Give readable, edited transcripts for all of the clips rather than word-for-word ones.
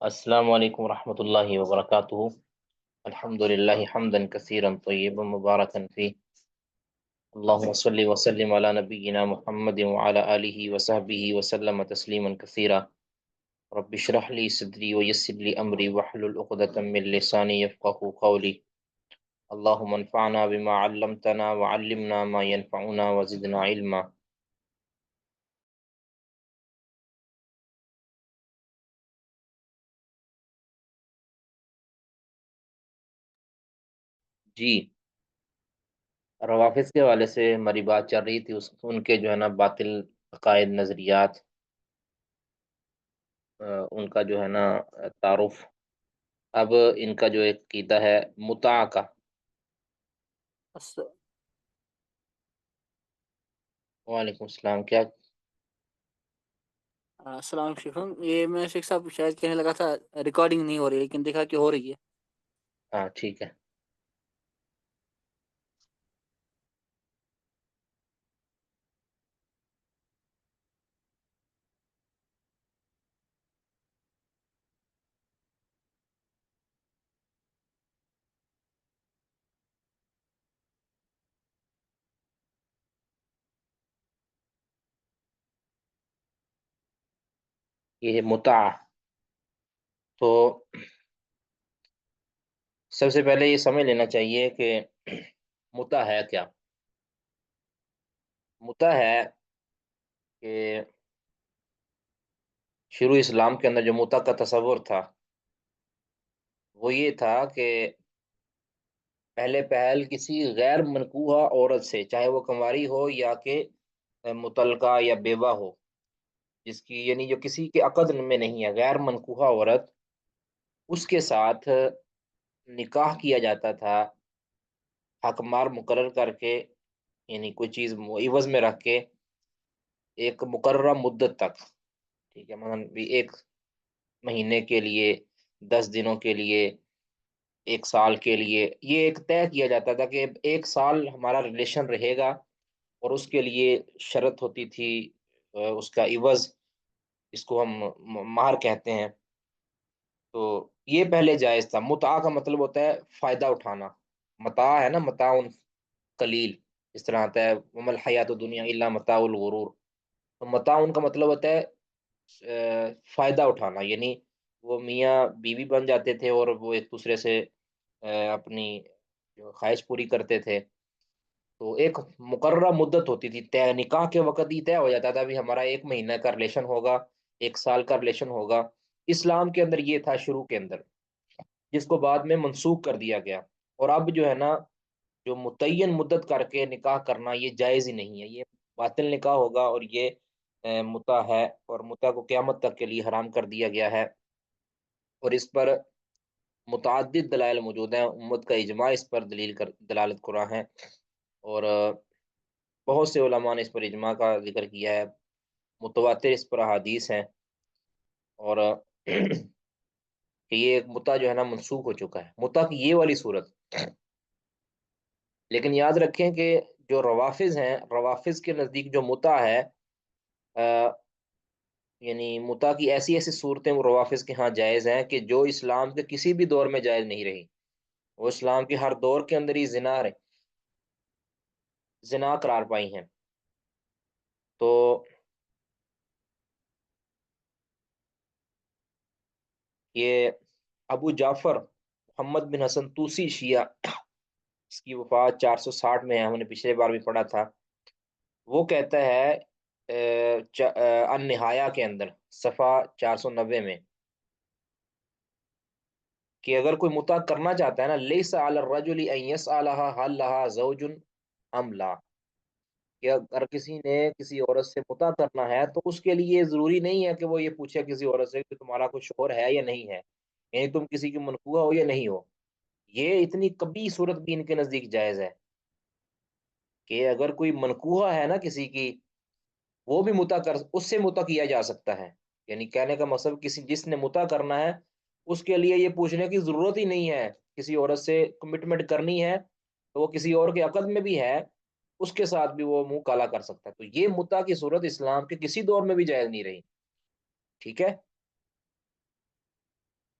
السلام علیکم ورحمۃ اللہ وبرکاتہ۔ الحمد للہ حمدا کثیرا طیبا مبارکا فی، اللہم صلی وسلم علی نبینا محمد وعلی آلہ وصحبہ وسلم تسلیما کثیرا۔ رب اشرح لی صدری ویسر لی امری واحلل عقدۃ من لسانی یفقهوا قولی۔ اللہم انفعنا بما علمتنا وعلمنا ما ينفعنا وزدنا علما۔ جی، روافظ کے حوالے سے ہماری بات چل رہی تھی، ان کے جو ہے نا باطل عقائد، نظریات، ان کا جو ہے نا تعارف۔ اب ان کا جو ایک عقیدہ ہے متاع کا۔ الس- وعلیکم السلام، کیا؟ السلام علیکم شیخ، یہ میں شیخ صاحب شاید کہنے لگا تھا ریکارڈنگ نہیں ہو رہی، لیکن دیکھا کہ ہو رہی ہے۔ ہاں ٹھیک ہے۔ یہ متاع، تو سب سے پہلے یہ سمجھ لینا چاہیے کہ متاع ہے کیا۔ متاع ہے کہ شروع اسلام کے اندر جو متاع کا تصور تھا وہ یہ تھا کہ پہلے پہل کسی غیر منکوحہ عورت سے، چاہے وہ کنواری ہو یا کہ مطلقہ یا بیوہ ہو، جس کی یعنی جو کسی کے عقد میں نہیں ہے، غیر منکوحہ عورت، اس کے ساتھ نکاح کیا جاتا تھا حق مار مقرر کر کے، یعنی کوئی چیز عوض میں رکھ کے ایک مقررہ مدت تک، ٹھیک ہے، مثلا بھی 1 مہینے کے لیے، 10 دنوں کے لیے، 1 سال کے لیے، یہ ایک طے کیا جاتا تھا کہ 1 سال ہمارا ریلیشن رہے گا، اور اس کے لیے شرط ہوتی تھی، اس کا عوض، اس کو ہم مہر کہتے ہیں۔ تو یہ پہلے جائز تھا۔ متاع کا مطلب ہوتا ہے فائدہ اٹھانا۔ متاع ہے نا، متاع قلیل، اس طرح آتا ہے وما الحیات الدنیا الا متاع الغرور۔ تو متاع کا مطلب ہوتا ہے فائدہ اٹھانا، یعنی وہ میاں بیوی بن جاتے تھے اور وہ ایک دوسرے سے اپنی جو خواہش پوری کرتے تھے۔ تو ایک مقررہ مدت ہوتی تھی، طے نکاح کے وقت ہی طے ہو جاتا تھا بھی ہمارا 1 مہینہ کا ریلیشن ہوگا، 1 سال کا ریلیشن ہوگا۔ اسلام کے اندر یہ تھا شروع کے اندر، جس کو بعد میں منسوخ کر دیا گیا۔ اور اب جو ہے نا، جو متعین مدت کر کے نکاح کرنا یہ جائز ہی نہیں ہے، یہ باطل نکاح ہوگا، اور یہ متع ہے، اور متع کو قیامت تک کے لیے حرام کر دیا گیا ہے۔ اور اس پر متعدد دلائل موجود ہیں، امت کا اجماع اس پر دلالت قرآن ہے، اور بہت سے علماء نے اس پر اجماع کا ذکر کیا ہے، متواتر اس پر احادیث ہیں، اور کہ یہ ایک متع جو ہے نا منسوخ ہو چکا ہے، متع کی یہ والی صورت۔ لیکن یاد رکھیں کہ جو روافظ ہیں، روافظ کے نزدیک جو متع ہے، یعنی متع کی ایسی ایسی صورتیں وہ روافظ کے ہاں جائز ہیں کہ جو اسلام کے کسی بھی دور میں جائز نہیں رہی، وہ اسلام کے ہر دور کے اندر ہی زنا قرار پائی ہیں۔ تو یہ ابو جعفر محمد بن حسن توسی شیعہ، اس کی وفات 460 میں ہے، ہم نے پچھلے بار بھی پڑھا تھا۔ وہ کہتا ہے النہایہ کے اندر صفحہ 490 میں، کہ اگر کوئی متع کرنا چاہتا ہے نا، لیس علی الرجل ان یسألها هل لها زوج ام لا، کہ اگر کسی نے کسی عورت سے متع کرنا ہے تو اس کے لیے ضروری نہیں ہے کہ وہ یہ پوچھے کسی عورت سے کہ تمہارا کوئی شوہر ہے یا نہیں ہے، یعنی تم کسی کی منکوحہ ہو یا نہیں ہو۔ یہ اتنی کبھی صورت بھی ان کے نزدیک جائز ہے کہ اگر کوئی منکوحہ ہے نا کسی کی، وہ بھی اس سے متع کیا جا سکتا ہے۔ یعنی کہنے کا مطلب کسی جس نے متع کرنا ہے اس کے لیے یہ پوچھنے کی ضرورت ہی نہیں ہے، کسی عورت سے کمٹمنٹ کرنی ہے تو وہ کسی اور کے عقد میں بھی ہے، اس کے ساتھ بھی وہ منہ کالا کر سکتا ہے۔ تو یہ متع کی صورت اسلام کے کسی دور میں بھی جائز نہیں رہی، ٹھیک ہے۔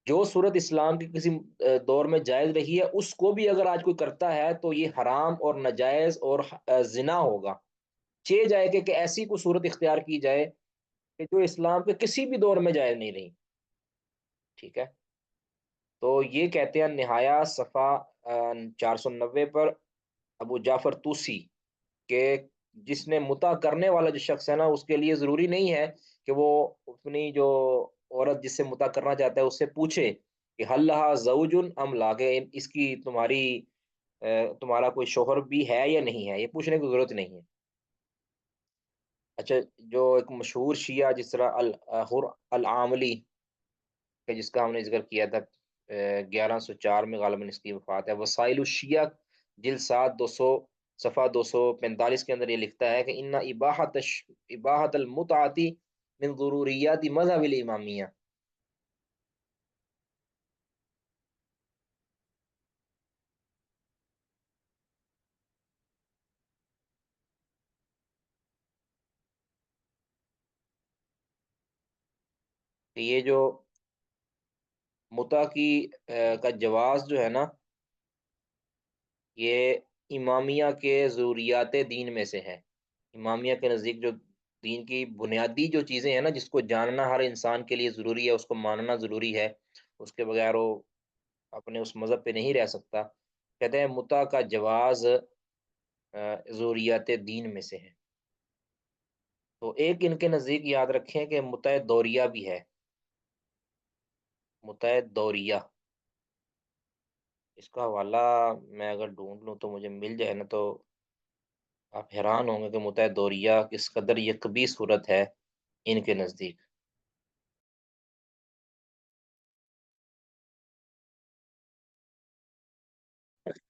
جو صورت اسلام کے کسی دور میں جائز رہی ہے اس کو بھی اگر آج کوئی کرتا ہے تو یہ حرام اور ناجائز اور زنا ہوگا۔ جائے کہ ایسی کوئی صورت اختیار کی جائے کہ جو اسلام کے کسی بھی دور میں جائز نہیں رہی۔ ٹھیک ہے، تو یہ کہتے ہیں نہایا صفحہ 490 پر ابو جعفر توسی کہ جس نے متع کرنے والا جو شخص ہے نا اس کے لیے ضروری نہیں ہے کہ وہ اپنی جو عورت جس سے متع کرنا چاہتا ہے اس سے پوچھے کہ حل لہا زوج ام لا، کہ اس کی تمہارا کوئی شوہر بھی ہے یا نہیں ہے، یہ پوچھنے کی ضرورت نہیں ہے۔ اچھا، جو ایک مشہور شیعہ جس طرح الحر العاملی کہ جس کا ہم نے ذکر کیا تھا 1104 میں غالباً اس کی وفات ہے، وسائل الشیعہ جلد 7 200 صفحہ 245 کے اندر یہ لکھتا ہے کہ ان اباحت المتعاتی من ضروریات مذہب الامامیہ، کہ یہ جو متع کی کا جواز جو ہے نا یہ امامیہ کے ضروریات دین میں سے ہے۔ امامیہ کے نزدیک جو دین کی بنیادی جو چیزیں ہیں نا جس کو جاننا ہر انسان کے لیے ضروری ہے، اس کو ماننا ضروری ہے، اس کے بغیر وہ اپنے اس مذہب پہ نہیں رہ سکتا، کہتے ہیں متع کا جواز ضروریات دین میں سے ہے۔ تو ایک ان کے نزدیک یاد رکھیں کہ متع دوریہ بھی ہے، متع دوریہ، اس کا حوالہ میں اگر ڈھونڈ لوں تو مجھے مل جائے نا تو آپ حیران ہوں گے کہ متع دوریہ کس قدر یہ کبھی صورت ہے ان کے نزدیک۔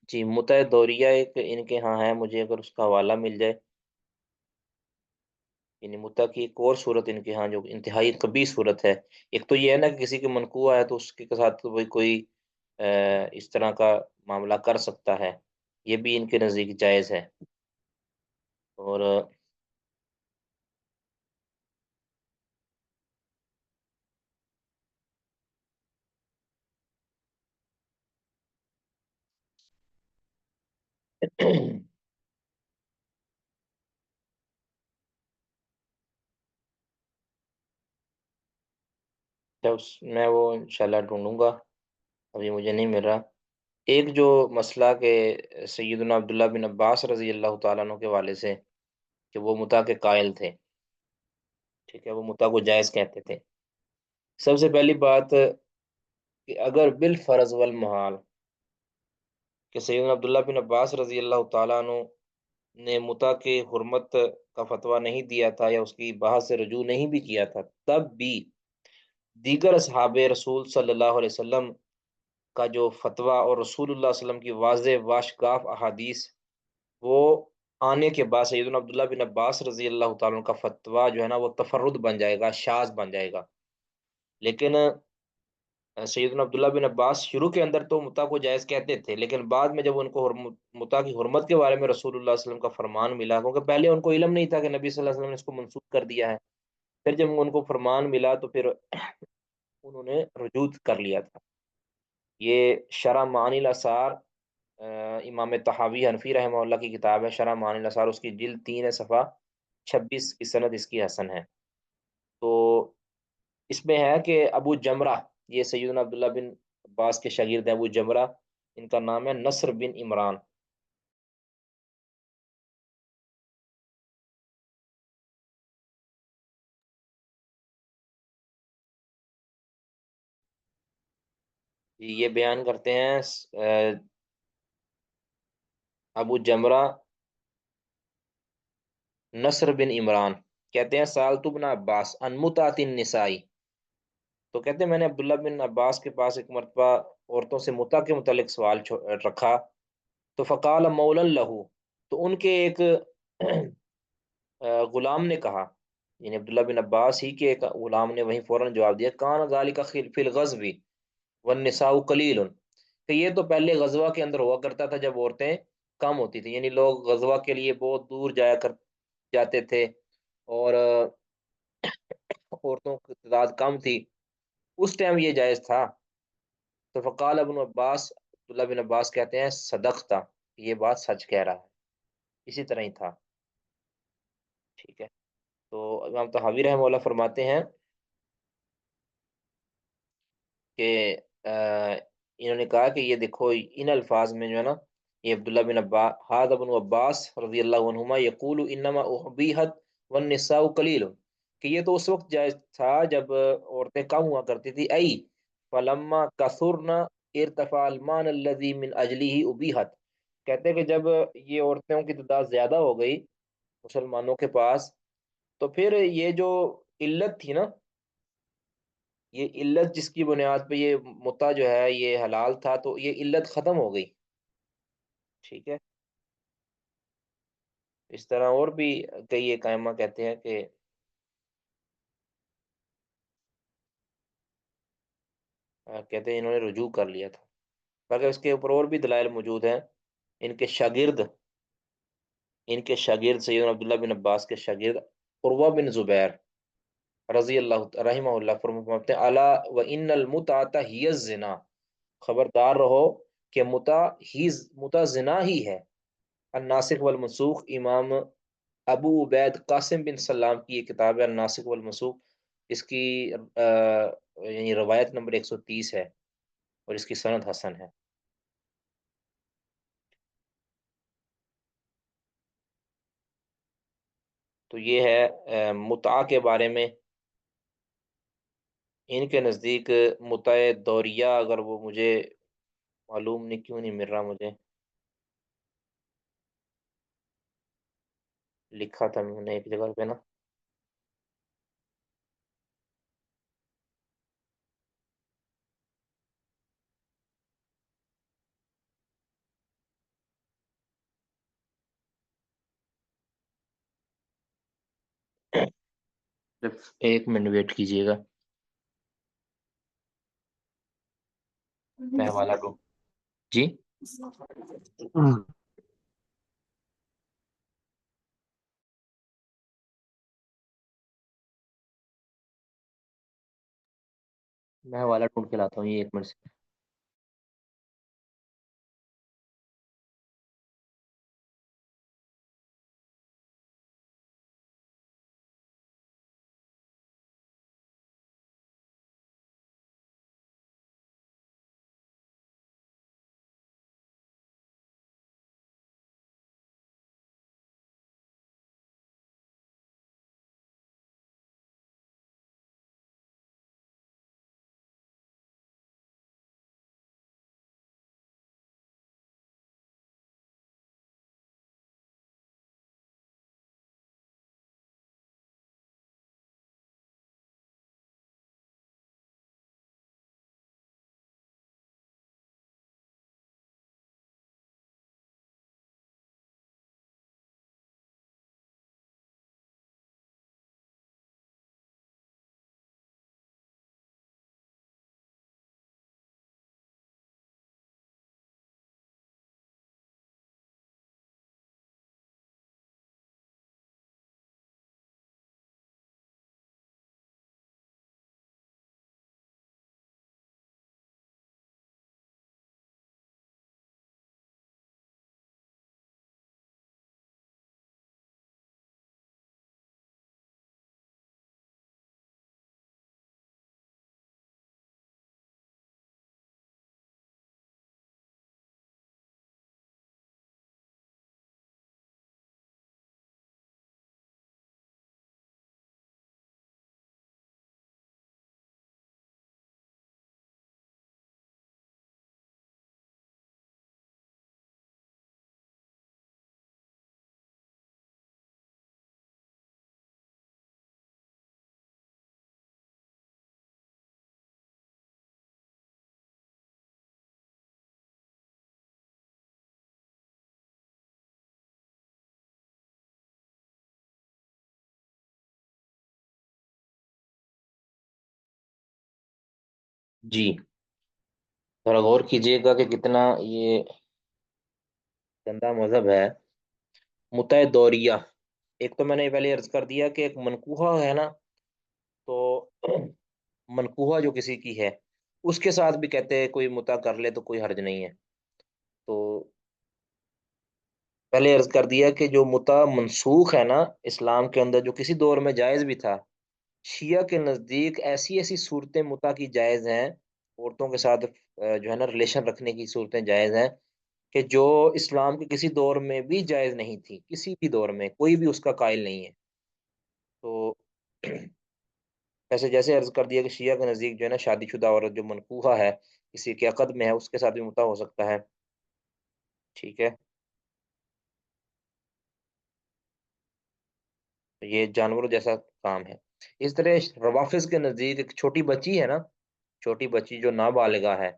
جی، متع دوریہ ایک ان کے ہاں ہے، مجھے اگر اس کا حوالہ مل جائے، یعنی متع کی ایک اور صورت ان کے ہاں جو انتہائی کبھی صورت ہے۔ ایک تو یہ ہے نا کہ کسی کے منقوع ہے تو اس کے ساتھ کوئی اس طرح کا معاملہ کر سکتا ہے، یہ بھی ان کے نزدیک جائز ہے۔ اور جب میں وہ انشاءاللہ ڈھونڈوں گا، ابھی مجھے نہیں مل رہا۔ ایک جو مسئلہ کہ سیدنا عبداللہ بن عباس رضی اللہ تعالیٰ عنہ کے والے سے کہ وہ متع کے قائل تھے، ٹھیک ہے، وہ متع کو جائز کہتے تھے۔ سب سے پہلی بات کہ اگر بالفرض والمحال کہ سیدنا عبداللہ بن عباس رضی اللہ تعالیٰ عنہ نے متع کے حرمت کا فتویٰ نہیں دیا تھا یا اس کی بحث سے رجوع نہیں بھی کیا تھا، تب بھی دیگر اصحاب رسول صلی اللہ علیہ وسلم کا جو فتویٰ اور رسول اللہ صلی اللہ علیہ وسلم کی واضح واشگاف احادیث، وہ آنے کے بعد سیدنا عبداللہ بن عباس رضی اللہ تعالیٰ عنہ کا فتویٰ جو ہے نا وہ تفرد بن جائے گا، شاذ بن جائے گا۔ لیکن سیدنا عبداللہ بن عباس شروع کے اندر تو متع کو جائز کہتے تھے، لیکن بعد میں جب ان کو متع کی حرمت کے بارے میں رسول اللہ صلی اللہ علیہ وسلم کا فرمان ملا، کیونکہ پہلے ان کو علم نہیں تھا کہ نبی صلی اللہ علیہ وسلم نے اس کو منسوخ کر دیا ہے، پھر جب ان کو فرمان ملا تو پھر انہوں نے رجوع کر لیا تھا۔ یہ شرح معانی الاثار امام طحاوی حنفی رحمہ اللہ کی کتاب ہے، شرح معانی الاثار، اس کی جلد 3 ہے، صفحہ 26 کی سند اس کی حسن ہے۔ تو اس میں ہے کہ ابو جمرہ، یہ سیدنا عبداللہ بن عباس کے شاگرد ہیں، ابو جمرہ ان کا نام ہے، نصر بن عمران، یہ بیان کرتے ہیں ابو جمرہ نصر بن عمران کہتے ہیں سالت ابن عباس ان متعۃ النساء، تو کہتے ہیں میں نے عبداللہ بن عباس کے پاس ایک مرتبہ عورتوں سے متع کے متعلق سوال رکھا، تو فقال مولا لہو، تو ان کے ایک غلام نے کہا، یعنی عبداللہ بن عباس ہی کے ایک غلام نے وہیں فوراً جواب دیا، کان ذالک فی الغزو والنساء قلیل، کہ یہ تو پہلے غزوہ کے اندر ہوا کرتا تھا جب عورتیں کم ہوتی تھیں، یعنی لوگ غزوہ کے لیے بہت دور جاتے تھے اور عورتوں کی تعداد کم تھی، اس ٹائم یہ جائز تھا۔ تو فقال ابن عباس، عبداللہ بن عباس کہتے ہیں صدقتا، یہ بات سچ کہہ رہا ہے، اسی طرح ہی تھا. ٹھیک ہے. تو امام طحاوی رحمہ اللہ فرماتے ہیں کہ انہوں نے کہا کہ یہ دیکھو ان الفاظ میں جو ہے نا، یہ عبداللہ بن عباس، ہاد ابن عباس رضی اللہ عنہما یقول انما احبیحت والنساء قلیل، کہ یہ تو اس وقت جائز تھا جب عورتیں کم ہوا کرتی تھی. ای فلما کثرنا ارتفع المان الذي من اجلہ ابیحت، کہتے ہیں کہ جب یہ عورتوں کی تعداد زیادہ ہو گئی مسلمانوں کے پاس، تو پھر یہ جو علت تھی نا، یہ علت جس کی بنیاد پہ یہ متا جو ہے یہ حلال تھا، تو یہ علت ختم ہو گئی. ٹھیک ہے. اس طرح اور بھی کئی ایک ائمہ کہتے ہیں کہ کہتے ہیں انہوں نے رجوع کر لیا تھا. باقی اس کے اوپر اور بھی دلائل موجود ہیں. ان کے شاگرد سیدنا عبداللہ بن عباس کے شاگرد عروہ بن زبیر رضی اللہ رحمہ اللہ فرماتے ہیں الا وان المتعۃ ہی الزنا، خبردار رہو کہ متع زنا ہی ہے. الناسخ والمنسوخ، امام ابو عبید قاسم بن سلام کی یہ کتاب ہے الناسخ والمنسوخ. اس کی یعنی روایت نمبر 130 ہے اور اس کی سند حسن ہے. تو یہ ہے متع کے بارے میں. ان کے نزدیک متع دوریہ، اگر وہ مجھے معلوم نہیں کیوں نہیں مل رہا، مجھے لکھا تھا میں نے ایک جگہ پہ نا. صرف ایک منٹ ویٹ کیجیے گا، میں حوالہ دوں. جی میں حوالہ ڈھونڈ کے لاتا ہوں، یہ ایک منٹ سے. جی ذرا غور کیجیے گا کہ کتنا یہ گندا مذہب ہے. متع دوریہ، ایک تو میں نے پہلے عرض کر دیا کہ ایک منکوحہ ہے نا، تو منکوحہ جو کسی کی ہے اس کے ساتھ بھی کہتے ہیں کوئی متا کر لے تو کوئی حرج نہیں ہے۔ تو پہلے عرض کر دیا کہ جو متا منسوخ ہے نا اسلام کے اندر، جو کسی دور میں جائز بھی تھا، شیعہ کے نزدیک ایسی ایسی صورتیں متا کی جائز ہیں، عورتوں کے ساتھ جو ہے نا ریلیشن رکھنے کی صورتیں جائز ہیں، کہ جو اسلام کے کسی دور میں بھی جائز نہیں تھی، کسی بھی دور میں کوئی بھی اس کا قائل نہیں ہے۔ تو ایسے جیسے عرض کر دیا کہ شیعہ کے نزدیک جو ہے نا شادی شدہ عورت جو منکوحہ ہے، کسی کے عقد میں ہے، اس کے ساتھ بھی متا ہو سکتا ہے، ٹھیک ہے۔ تو یہ جانوروں جیسا کام ہے۔ اس طرح روافظ کے نزدیک ایک چھوٹی بچی ہے نا، چھوٹی بچی جو نابالغہ ہے،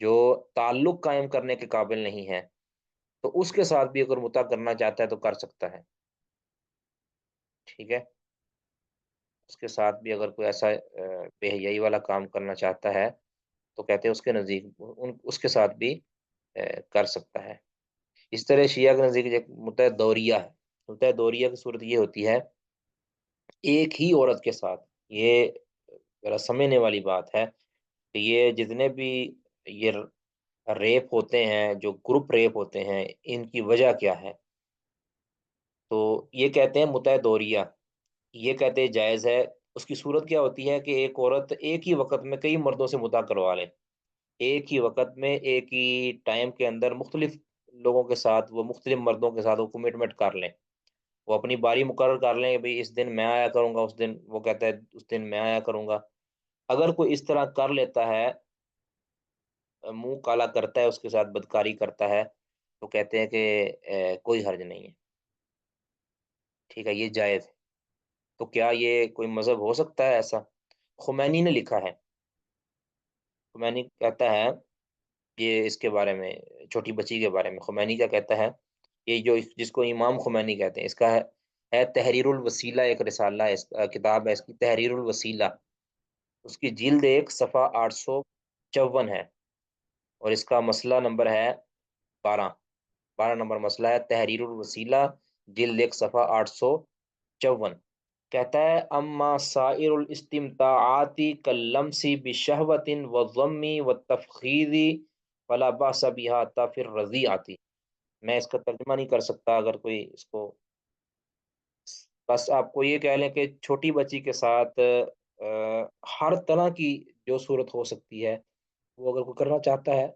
جو تعلق قائم کرنے کے قابل نہیں ہے، تو اس کے ساتھ بھی اگر متا کرنا چاہتا ہے تو کر سکتا ہے، ٹھیک ہے۔ اس کے ساتھ بھی اگر کوئی ایسا بے حیائی والا کام کرنا چاہتا ہے تو کہتے ہیں اس کے نزدیک اس کے ساتھ بھی کر سکتا ہے۔ اس طرح شیعہ کے نزدیک ایک متع دوریہ ہے۔ متع دوریہ کی صورت یہ ہوتی ہے ایک ہی عورت کے ساتھ، یہ ذرا سمجھنے والی بات ہے کہ یہ جتنے بھی یہ ریپ ہوتے ہیں، جو گروپ ریپ ہوتے ہیں، ان کی وجہ کیا ہے؟ تو یہ کہتے ہیں متع دوریہ، یہ کہتے ہیں جائز ہے۔ اس کی صورت کیا ہوتی ہے کہ ایک عورت ایک ہی وقت میں کئی مردوں سے متا کروا لے، ایک ہی وقت میں ایک ہی ٹائم کے اندر مختلف لوگوں کے ساتھ، وہ مختلف مردوں کے ساتھ وہ کمٹمنٹ کر لیں، وہ اپنی باری مقرر کر لیں کہ بھئی اس دن میں آیا کروں گا، اس دن وہ کہتا ہے اس دن میں آیا کروں گا۔ اگر کوئی اس طرح کر لیتا ہے، منہ کالا کرتا ہے، اس کے ساتھ بدکاری کرتا ہے، تو کہتے ہیں کہ کوئی حرج نہیں ہے، ٹھیک ہے، یہ جائز ہے۔ تو کیا یہ کوئی مذہب ہو سکتا ہے ایسا؟ خمینی نے لکھا ہے، خمینی کہتا ہے یہ اس کے بارے میں، چھوٹی بچی کے بارے میں خمینی کیا کہتا ہے، یہ جو جس کو امام خمینی کہتے ہیں، اس کا ہے تحریر الوسیلہ، ایک رسالہ ہے، کتاب ہے اس کی تحریر الوسیلہ، اس کی جلد 1 صفحہ 854 ہے، اور اس کا مسئلہ نمبر ہے 12، 12 نمبر مسئلہ ہے تحریر الوسیلہ، جلد 1 صفحہ 854۔ کہتا ہے اما سائر الاستمتاعات کاللمس بشہوۃ والضم والتفخیذ فلا باس بها حتی فی الرضیعۃ۔ میں اس کا ترجمہ نہیں کر سکتا، اگر کوئی اس کو، بس آپ کو یہ کہہ لیں کہ چھوٹی بچی کے ساتھ ہر طرح کی جو صورت ہو سکتی ہے، وہ اگر کوئی کرنا چاہتا ہے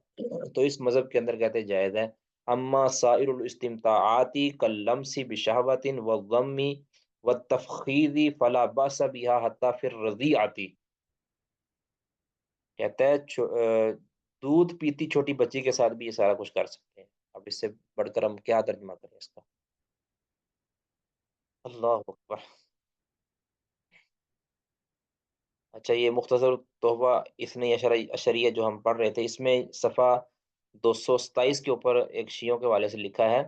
تو اس مذہب کے اندر کہتے ہیں جائز ہے۔ اما سائر الاستمتاعات کاللمس بشہوۃ والضم والتفخیذ فلا باس بها حتی فی الرضیعۃ۔ کہتا ہے دودھ پیتی چھوٹی بچی کے ساتھ بھی یہ سارا کچھ کر سکتے ہیں۔ اب اس سے بڑھ کر ہم کیا ترجمہ کریں اس کا؟ اللہ اکبر۔ اچھا، یہ مختصر تحفہ اثنی عشریہ جو ہم پڑھ رہے تھے، اس میں صفحہ 227 کے اوپر ایک شیعوں کے والے سے لکھا ہے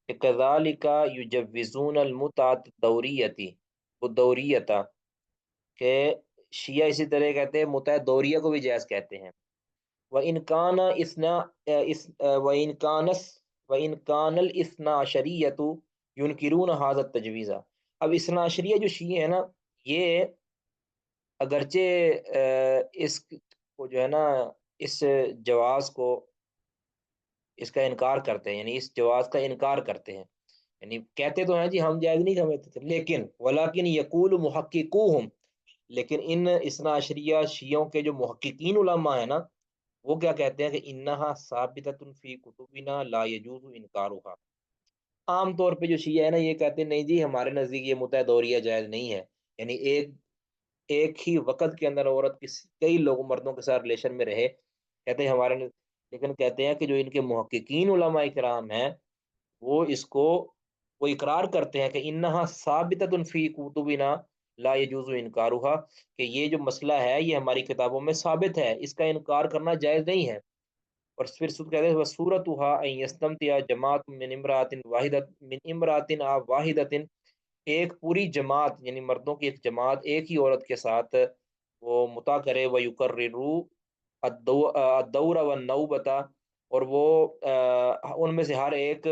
کہ کذالک یجوزون المتعۃ دوریتی، وہ دوریتا، کہ شیعہ اسی طرح کہتے ہیں متع دوریہ کو بھی جائز کہتے ہیں۔ وَإِنْ كَانَ وَإِنْ كَانَ الْإِثْنَا عَشَرِيَّةُ يُنْكِرُونَ هَذَا التَّجْوِيزَ۔ اب اثنا عشریہ جو شیعہ ہیں نا، یہ اگرچہ اس کو جو ہے نا، اس جواز کو، اس کا انکار کرتے ہیں، یعنی اس جواز کا انکار کرتے ہیں، یعنی کہتے تو ہیں جی ہم جائز نہیں سمجھتے تھے، لیکن ولیکن یقول محققوہم، لیکن ان اثنا عشریہ شیعوں کے جو محققین علماء ہیں نا، وہ کیا کہتے ہیں کہ انہا ثابتۃ فی کتبنا لا یجوز انکارها۔ عام طور پہ جو شیعہ ہے نا، یہ کہتے ہیں نہیں جی ہمارے نزدیک یہ متع دوریہ جائز نہیں ہے، یعنی ایک ہی وقت کے اندر عورت کئی لوگوں مردوں کے ساتھ ریلیشن میں رہے، کہتے ہیں لیکن کہتے ہیں کہ جو ان کے محققین علماء کرام ہیں، وہ اس کو، وہ اقرار کرتے ہیں کہ انہا ثابتۃ فی کتبنا لا یجوز انکارها، کہ یہ جو مسئلہ ہے یہ ہماری کتابوں میں ثابت ہے، اس کا انکار کرنا جائز نہیں ہے۔ اور پھر سود کہتے ہیں وصورتها ان یستمتع جماعت من امرات واحدۃ من امرات واحدۃ، ایک پوری جماعت یعنی مردوں کی ایک جماعت ایک ہی عورت کے ساتھ وہ متا کرے، ویقرروا الدور والنوبۃ، اور وہ ان میں سے ہر ایک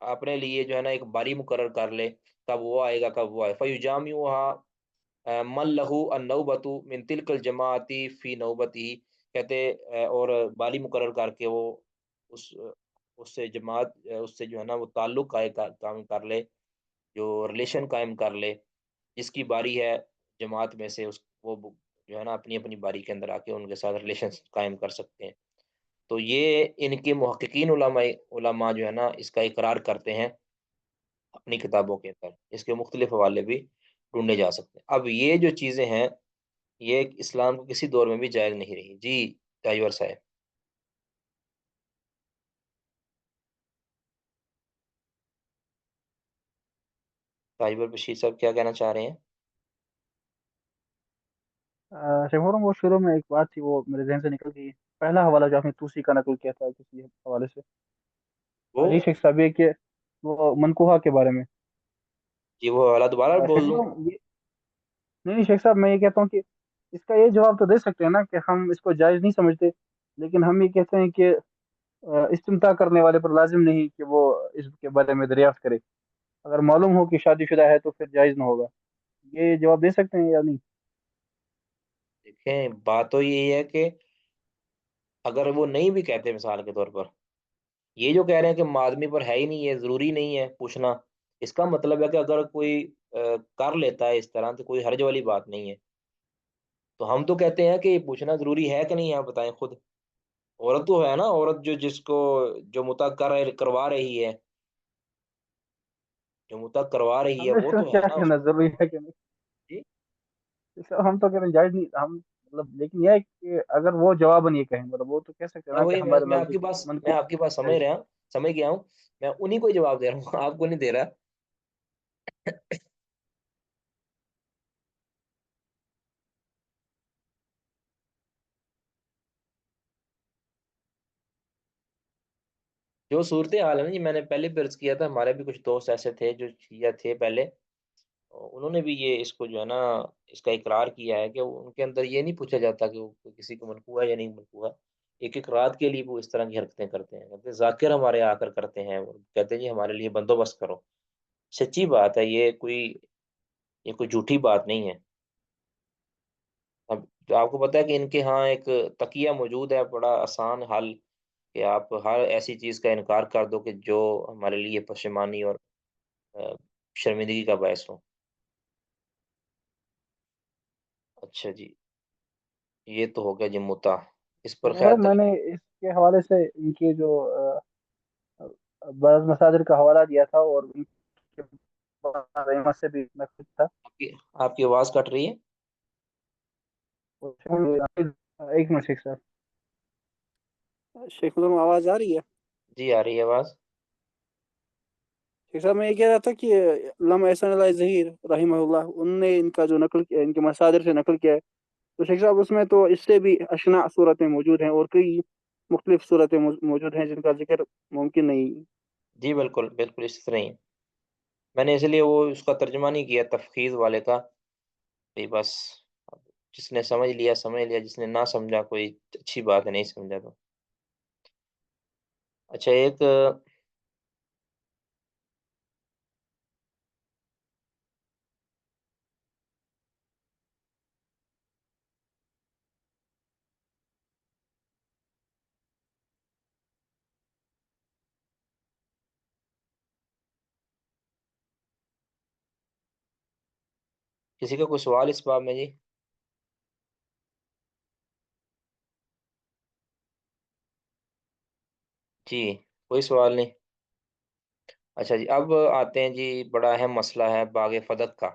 اپنے لیے جو ہے نا ایک باری مقرر کر لے، کب وہ آئے گا کب وہ آئے، فیجامعها من لہو النوبۃ من تلک الجماعتی فی نوبتی، کہتے اور بالی مقرر کر کے وہ اس اس سے جماعت اس سے جو ہے نا وہ تعلق قائم کر لے، جو ریلیشن قائم کر لے، جس کی باری ہے جماعت میں سے، اس وہ جو ہے نا اپنی اپنی باری کے اندر آ کے ان کے ساتھ ریلیشن قائم کر سکتے ہیں۔ تو یہ ان کے محققین علماء جو ہے نا اس کا اقرار کرتے ہیں اپنی کتابوں کے اندر، اس کے مختلف حوالے بھی ڈھونڈے جا سکتے ہیں۔ اب یہ جو چیزیں ہیں یہ اسلام کو کسی دور میں بھی جائز نہیں رہی۔ جی تاجور صاحب۔ تاجور بشیر صاحب کیا کہنا چاہ رہے ہیں؟ شیخ محترم وہ شروع میں ایک بات تھی وہ میرے ذہن سے نکل گئی، پہلا حوالہ جو آپ نے توسی کا نقل کیا تھا کسی حوالے سے، وہ جی شیخ صاحب یہ کہ وہ منکوحہ کے بارے میں، جی وہ حوالہ دوبارہ شیخ بول دوں؟ محترم نہیں نہیں شیخ صاحب میں یہ کہتا ہوں کہ اس کا یہ جواب تو دے سکتے ہیں نا کہ ہم اس کو جائز نہیں سمجھتے، لیکن ہم یہ کہتے ہیں کہ استمتاع کرنے والے پر لازم نہیں کہ وہ اس کے بارے میں دریافت کرے، اگر معلوم ہو کہ شادی شدہ ہے تو پھر جائز نہ ہوگا، یہ جواب دے سکتے ہیں یا نہیں؟ دیکھیں بات تو یہی ہے کہ اگر وہ نہیں بھی کہتے، مثال کے طور پر یہ جو کہہ رہے ہیں کہ آدمی پر ہے ہی نہیں ہے، ضروری نہیں ہے پوچھنا، اس کا مطلب ہے کہ اگر کوئی کر لیتا ہے اس طرح تو کوئی حرج والی بات نہیں ہے۔ تو ہم تو کہتے ہیں کہ یہ پوچھنا ضروری ہے کہ نہیں، آپ بتائیں خود۔ عورت تو ہے نا، عورت جو جس کو جو متا کروا رہی ہے، جو متا کروا رہی ہے ہمیں اس وہ کا تو ہے کیا نا اس کہنا ضروری ہے کہ نہیں؟ جی ہم تو کہہ رہے ہیں جائز نہیں، ہم مطلب لیکن یہ ہے کہ اگر وہ جواباً یہ کہیں مطلب وہ تو کہہ سکتے ہیں میں نا کہ وہی ہمارے میں آپ کی نزدیک بات میں منکو آپ کی بات سمجھ جائز ہے۔ رہا ہوں، سمجھ گیا ہوں، میں انہیں کو ہی جواب دے رہا ہوں آپ کو نہیں دے رہا۔ جو صورت حال ہے نا جی، میں نے پہلے بھی عرض کیا تھا، ہمارے بھی کچھ دوست ایسے تھے جو شیعہ تھے پہلے، انہوں نے بھی یہ اس کو جو ہے نا اس کا اقرار کیا ہے کہ ان کے اندر یہ نہیں پوچھا جاتا کہ وہ کسی کو منقوع ہے یا نہیں منقوع ہے، ایک ایک رات کے لیے وہ اس طرح کی حرکتیں کرتے ہیں، کہتے ہیں ذاکر ہمارے آ کر کرتے ہیں، وہ کہتے ہیں جی ہمارے لیے بندوبست کرو۔ سچی بات ہے، یہ کوئی جھوٹی بات نہیں ہے۔ اب تو آپ کو پتہ ہے کہ ان کے ہاں ایک تقیہ موجود ہے، بڑا آسان حل، کہ آپ ہر ایسی چیز کا انکار کر دو کہ جو ہمارے لیے پشیمانی اور آ، شرمندگی کا باعث ہو۔ اچھا جی، یہ تو ہو گیا جی متا، اس پر خیر محترم میں نے اس کے حوالے سے ان کی جو بعض مصادر کا حوالہ دیا تھا اور ان کے بعض ائمہ سے بھی نقل تھا، آپ کی آواز کٹ رہی ہے۔ ایک منٹ شیخ صاحب، شیخ محترم آواز آ رہی ہے؟ جی آ رہی ہے آواز۔ شیخ صاحب میں یہ کہہ رہا تھا کہ علامہ احسان اللہ ظہیر رحمہ اللہ ان نے ان کا جو نقل کیا ان کے مصادر سے نقل کیا ہے، تو شیخ صاحب اس میں تو اس سے بھی اشنع صورتیں موجود ہیں اور کئی مختلف صورتیں موجود ہیں جن کا ذکر ممکن نہیں۔ جی بالکل بالکل اس طرح ہی، میں نے اس لیے وہ اس کا ترجمہ نہیں کیا تفخیض والے کا، کہ بس جس نے سمجھ لیا سمجھ لیا، جس نے نہ سمجھا کوئی اچھی بات ہے، نہیں سمجھا تو اچھا۔ ایک کسی کا کوئی سوال اس باب میں جی؟ جی کوئی سوال نہیں؟ اچھا جی، اب آتے ہیں جی، بڑا اہم مسئلہ ہے باغ فدق کا۔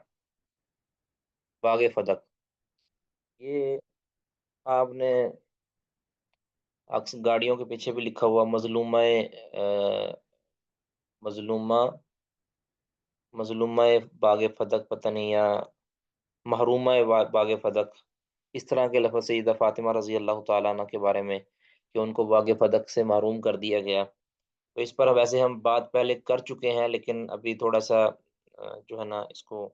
باغ فدق یہ آپ نے اکثر گاڑیوں کے پیچھے بھی لکھا ہوا مظلومہ مظلومہ مظلومہ باغ فدق، پتہ نہیں، یا محرومہ باغ فدق، اس طرح کے لفظ سیدہ فاطمہ رضی اللہ تعالیٰ عنہ کے بارے میں، کہ ان کو باغ فدق سے محروم کر دیا گیا۔ تو اس پر ویسے ہم بات پہلے کر چکے ہیں، لیکن ابھی تھوڑا سا جو ہے نا اس کو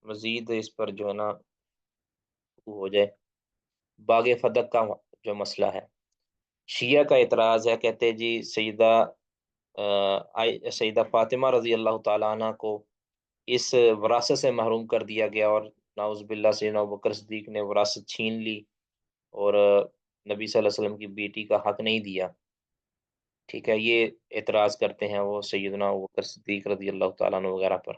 مزید اس پر جو ہے نا ہو جائے۔ باغ فدق کا جو مسئلہ ہے، شیعہ کا اعتراض ہے، کہتے جی سیدہ سیدہ فاطمہ رضی اللہ تعالیٰ عنہ کو اس وراثت سے محروم کر دیا گیا، اور نعوذ باللہ سے ابوبکر صدیق نے وراثت چھین لی، اور نبی صلی اللہ علیہ وسلم کی بیٹی کا حق نہیں دیا، ٹھیک ہے، یہ اعتراض کرتے ہیں وہ سیدنا ابوبکر صدیق رضی اللہ تعالیٰ عنہ وغیرہ پر۔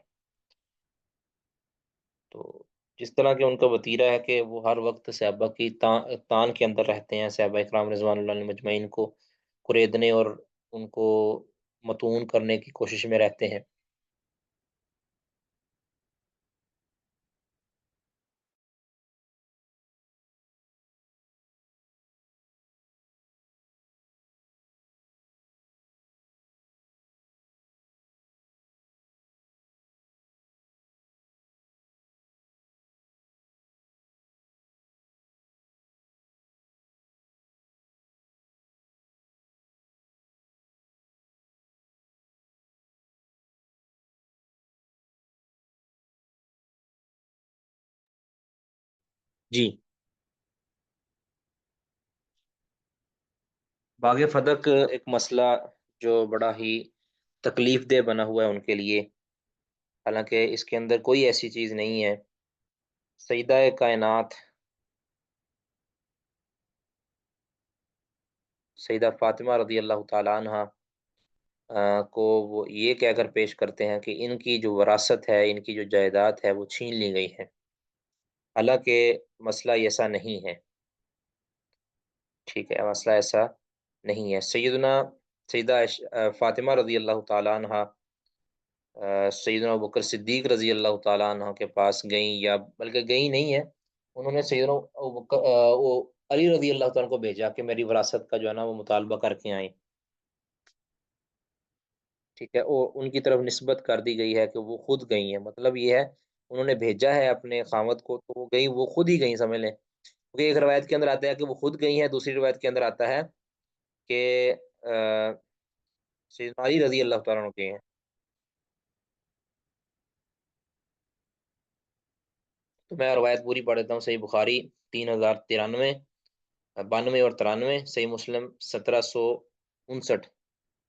تو جس طرح کہ ان کا وتیرہ ہے کہ وہ ہر وقت صحابہ کی تان کے اندر رہتے ہیں، صحابہ اکرام رضوان اللہ علیہم مجمعین کو کریدنے اور ان کو متون کرنے کی کوشش میں رہتے ہیں۔ جی، باغ فتق ایک مسئلہ جو بڑا ہی تکلیف دہ بنا ہوا ہے ان کے لیے، حالانکہ اس کے اندر کوئی ایسی چیز نہیں ہے۔ سیدہ کائنات سیدہ فاطمہ رضی اللہ تعالیٰ عنہ کو وہ یہ کہہ کر پیش کرتے ہیں کہ ان کی جو وراثت ہے، ان کی جو جائیداد ہے وہ چھین لی گئی ہے، حالانکہ مسئلہ ایسا نہیں ہے، ٹھیک ہے، مسئلہ ایسا نہیں ہے۔ سیدہ فاطمہ رضی اللہ تعالیٰ عنہ سیدنا ابوبکر صدیق رضی اللہ تعالیٰ عنہ کے پاس گئیں، یا بلکہ گئی نہیں ہے، انہوں نے سیدنا وہ علی رضی اللہ تعالیٰ کو بھیجا کہ میری وراثت کا جو ہے نا وہ مطالبہ کر کے آئیں، ٹھیک ہے، وہ ان کی طرف نسبت کر دی گئی ہے کہ وہ خود گئی ہیں، مطلب یہ ہے انہوں نے بھیجا ہے اپنے خامد کو، تو وہ گئی، وہ خود ہی گئی سمجھ لیں، کیونکہ ایک روایت کے اندر آتا ہے کہ وہ خود گئی ہیں، دوسری روایت کے اندر آتا ہے کہ سیدنا علی رضی اللہ تعالیٰ عنہ گئے ہیں۔ تو میں روایت پوری پڑھ دیتا ہوں۔ صحیح بخاری 3093، 92 اور 93، صحیح مسلم 1759،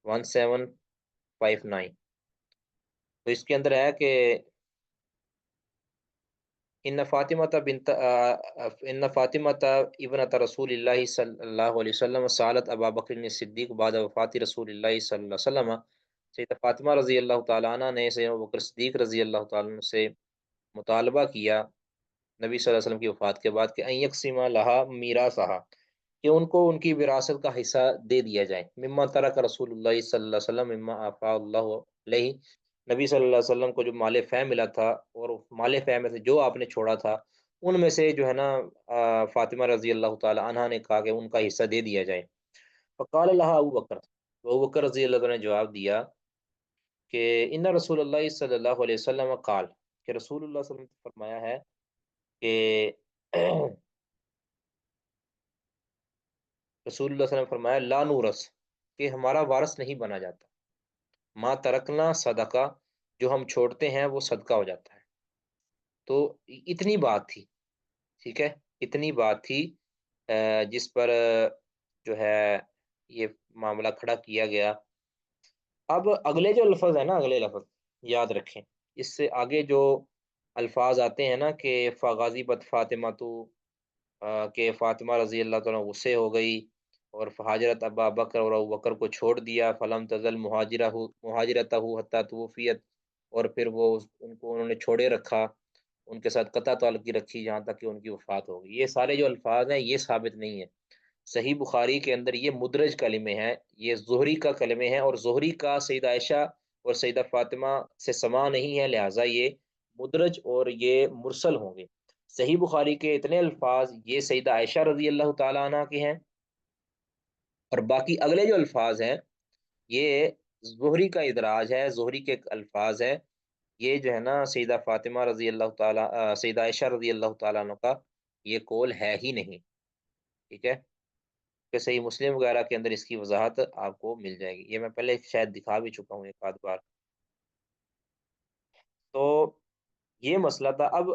1759۔ تو اس کے اندر ہے کہ ان فاطمہ بنت ان فاطمہ ابنۃ رسول اللہ صلی اللہ علیہ وسلم سالت ابا بکر صدیق بعد وفات رسول اللہ صلی اللہ علیہ وسلم، سیدہ فاطمہ رضی اللہ تعالیٰ عنہ نے سیدنا ابو بکر صدیق رضی اللہ تعالیٰ عنہ سے مطالبہ کیا نبی صلی اللہ علیہ وسلم کی وفات کے بعد کہ ان یقسم لہا میراثہا، کہ ان کو ان کی وراثت کا حصہ دے دیا جائے، مما ترک رسول اللہ صلی اللہ علیہ وسلم مما آفا اللہ علیہ، نبی صلی اللہ علیہ وسلم کو جو مال فہ ملا تھا، اور مال فہ میں سے جو آپ نے چھوڑا تھا ان میں سے جو ہے نا فاطمہ رضی اللہ تعالی عنہا نے کہا کہ ان کا حصہ دے دیا جائے۔ فقال لها ابو بکر، تو ابو بکر رضی اللہ عنہ نے جواب دیا کہ ان رسول اللہ صلی اللہ علیہ وسلم قال، کہ رسول اللہ صلی اللہ علیہ وسلم نے فرمایا ہے کہ رسول اللہ صلی اللہ علیہ وسلم نے فرمایا لا نورث، کہ ہمارا وارث نہیں بنا جاتا، ما ترکنا صدقہ، جو ہم چھوڑتے ہیں وہ صدقہ ہو جاتا ہے۔ تو اتنی بات تھی، ٹھیک ہے، اتنی بات تھی جس پر جو ہے یہ معاملہ کھڑا کیا گیا۔ اب اگلے جو لفظ ہے نا، اگلے لفظ یاد رکھیں، اس سے آگے جو الفاظ آتے ہیں نا کہ فغازی بت فاطمہ تو، کہ فاطمہ رضی اللہ تعالیٰ غصے ہو گئی اور فہاجرت ابا بکر، اور ابو بکر کو چھوڑ دیا، فلم تزل مہاجرتہ حتی توفیت، اور پھر وہ ان کو انہوں نے چھوڑے رکھا، ان کے ساتھ قطع تعلقی رکھی یہاں تک کہ ان کی وفات ہو گئی۔ یہ سارے جو الفاظ ہیں یہ ثابت نہیں ہے، صحیح بخاری کے اندر یہ مدرج کلمے ہیں، یہ زہری کا کلمے ہیں، اور زہری کا سیدہ عائشہ اور سیدہ فاطمہ سے سما نہیں ہے، لہٰذا یہ مدرج اور یہ مرسل ہوں گے۔ صحیح بخاری کے اتنے الفاظ یہ سیدہ عائشہ رضی اللہ تعالیٰ عنہ کے ہیں، اور باقی اگلے جو الفاظ ہیں یہ زہری کا ادراج ہے، زہری کے الفاظ ہے، یہ جو ہے نا سیدہ فاطمہ رضی اللہ تعالیٰ سیدہ عائشہ رضی اللہ تعالیٰ عنہ کا یہ قول ہے ہی نہیں، ٹھیک ہے، کہ صحیح مسلم وغیرہ کے اندر اس کی وضاحت آپ کو مل جائے گی، یہ میں پہلے شاید دکھا بھی چکا ہوں ایک آدھ بار۔ تو یہ مسئلہ تھا۔ اب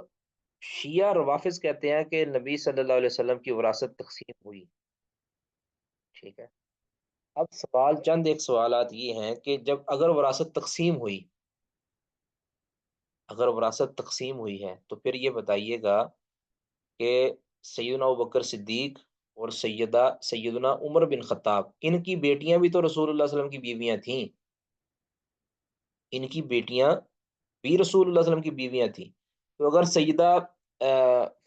شیعہ روافظ کہتے ہیں کہ نبی صلی اللہ علیہ وسلم کی وراثت تقسیم ہوئی، ٹھیک ہے، اب سوال چند ایک سوالات یہ ہیں کہ جب اگر وراثت تقسیم ہوئی، اگر وراثت تقسیم ہوئی ہے تو پھر یہ بتائیے گا کہ سیدنا ابوبکر صدیق اور سیدنا عمر بن خطاب، ان کی بیٹیاں بھی تو رسول اللہ صلی اللہ علیہ وسلم کی بیویاں تھیں، ان کی بیٹیاں بھی رسول اللہ صلی اللہ علیہ وسلم کی بیویاں تھیں۔ تو اگر سیدہ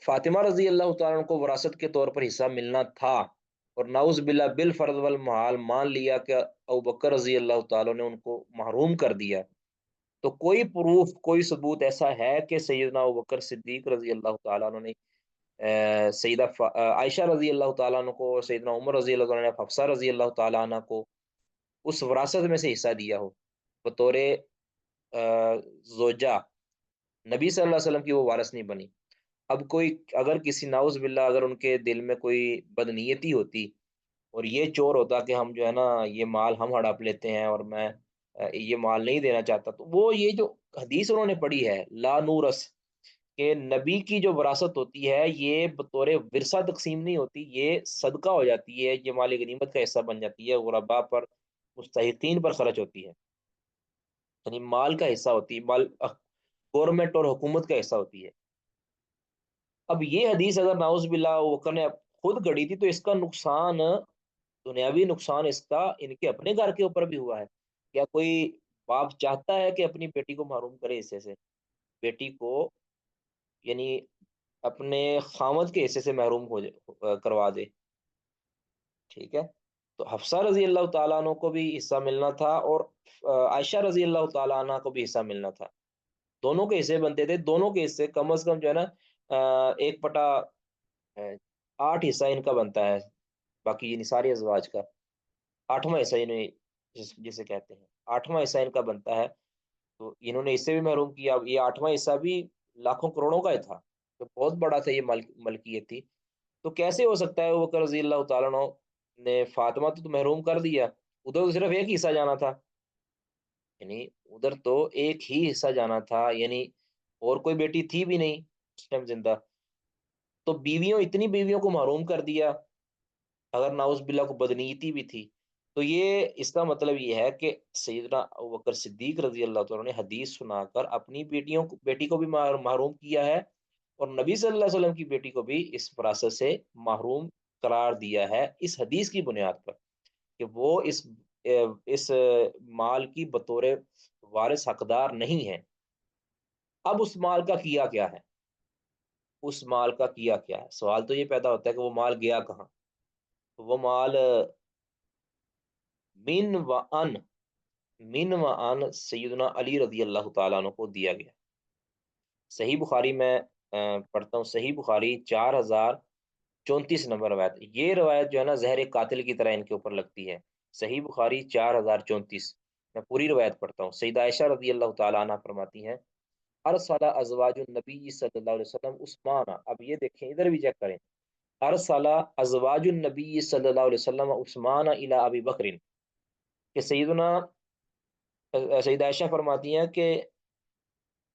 فاطمہ رضی اللہ تعالیٰ عنہ کو وراثت کے طور پر حصہ ملنا تھا، اور نعوذ باللہ بالفرض والمحال مان لیا کہ ابوبکر رضی اللہ تعالیٰ نے ان کو محروم کر دیا، تو کوئی پروف، کوئی ثبوت ایسا ہے کہ سیدنا ابوبکر صدیق رضی اللہ تعالیٰ عنہ نے عائشہ رضی اللہ تعالیٰ عنہ کو، اور سیدنا عمر رضی اللہ تعالیٰ عنہ نے حفصہ رضی اللہ تعالیٰ عنہ کو اس وراثت میں سے حصہ دیا ہو بطور زوجہ؟ نبی صلی اللہ علیہ وسلم کی وہ وارث نہیں بنی۔ اب کوئی اگر کسی ناؤز باللہ اگر ان کے دل میں کوئی بدنیتی ہوتی اور یہ چور ہوتا کہ ہم جو ہے نا یہ مال ہم ہڑپ لیتے ہیں اور میں یہ مال نہیں دینا چاہتا، تو وہ یہ جو حدیث انہوں نے پڑھی ہے لا نورس، کہ نبی کی جو وراثت ہوتی ہے یہ بطور ورثہ تقسیم نہیں ہوتی، یہ صدقہ ہو جاتی ہے، یہ مال غنیمت کا حصہ بن جاتی ہے، غربا پر، مستحقین پر خرچ ہوتی ہے، یعنی مال کا حصہ ہوتی ہے، مال گورنمنٹ اور حکومت کا حصہ ہوتی ہے۔ اب یہ حدیث اگر ناؤز باللہ بکر نے خود گڑی تھی تو اس کا نقصان، دنیاوی نقصان اس کا ان کے اپنے گھر کے اوپر بھی ہوا ہے۔ کیا کوئی باپ چاہتا ہے کہ اپنی بیٹی کو محروم کرے حصے سے، بیٹی کو یعنی اپنے خامد کے حصے سے محروم کروا دے؟ ٹھیک ہے، تو حفصہ رضی اللہ تعالیٰ عنہ کو بھی حصہ ملنا تھا، اور عائشہ رضی اللہ تعالیٰ عنہ کو بھی حصہ ملنا تھا، دونوں کے حصے بنتے تھے، دونوں کے حصے کم از کم جو ہے نا 1/8 حصہ ان کا بنتا ہے، باقی یہ سارے ازواج کا 8واں حصہ انہیں جسے کہتے ہیں 8واں حصہ ان کا بنتا ہے، تو انہوں نے اس سے بھی محروم کیا۔ یہ 8واں حصہ بھی لاکھوں کروڑوں کا ہی تھا، تو بہت بڑا تھا، یہ ملکیت تھی۔ تو کیسے ہو سکتا ہے وہ بکر رضی اللہ تعالیٰ عنہ نے فاطمہ تو محروم کر دیا، ادھر تو صرف ایک حصہ جانا تھا، یعنی ادھر تو ایک ہی حصہ جانا تھا، یعنی اور کوئی بیٹی تھی بھی نہیں اس ٹائم زندہ، تو اتنی بیویوں کو محروم کر دیا، اگر ناؤز باللہ کو بدنیتی بھی تھی، تو یہ اس کا مطلب یہ ہے کہ سیدنا ابوبکر صدیق رضی اللہ تعالیٰ نے حدیث سنا کر اپنی بیٹی کو بھی محروم کیا ہے، اور نبی صلی اللہ علیہ وسلم کی بیٹی کو بھی اس وراثت سے محروم قرار دیا ہے، اس حدیث کی بنیاد پر کہ وہ اس مال کی بطور وارث حقدار نہیں ہے۔ اب اس مال کا کیا کیا ہے، اس مال کا کیا کیا ہے، سوال تو یہ پیدا ہوتا ہے کہ وہ مال گیا کہاں؟ تو وہ مال من و ان سیدنا علی رضی اللہ تعالیٰ عنہ کو دیا گیا۔ صحیح بخاری میں پڑھتا ہوں، صحیح بخاری 4034 نمبر روایت، یہ روایت جو ہے نا زہر قاتل کی طرح ان کے اوپر لگتی ہے۔ صحیح بخاری 4034، میں پوری روایت پڑھتا ہوں۔ سیدہ عائشہ رضی اللہ تعالیٰ عنہ فرماتی ہیں ارسل ازواج النبی صلی اللہ علیہ وسلم عثمان، اب یہ دیکھیں ادھر بھی چیک کریں، ارسل ازواج النبی صلی اللہ علیہ وسلم عثمان الی ابی بکر، کہ سیدہ عائشہ فرماتی ہیں کہ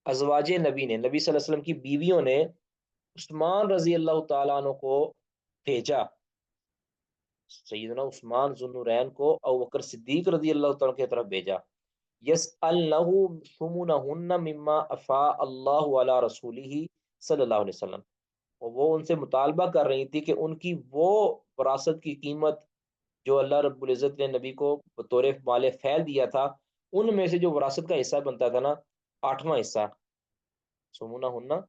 ازواج نبی نے، نبی صلی اللہ علیہ وسلم کی بیویوں نے عثمان رضی اللہ تعالیٰ عنہ کو بھیجا، سیدنا عثمان ذو النورین کو ابوبکر صدیق رضی اللہ تعالیٰ کی طرف بھیجا، یسألنہ ثمنہن مما افاء اللہ علی رسولہ صلی اللہ علیہ وسلم، اور وہ ان سے مطالبہ کر رہی تھی کہ ان کی وہ وراثت کی قیمت جو اللہ رب العزت نے نبی کو بطور مال فیل دیا تھا، ان میں سے جو وراثت کا حصہ بنتا تھا نا 8واں حصہ، سمونہ ہننا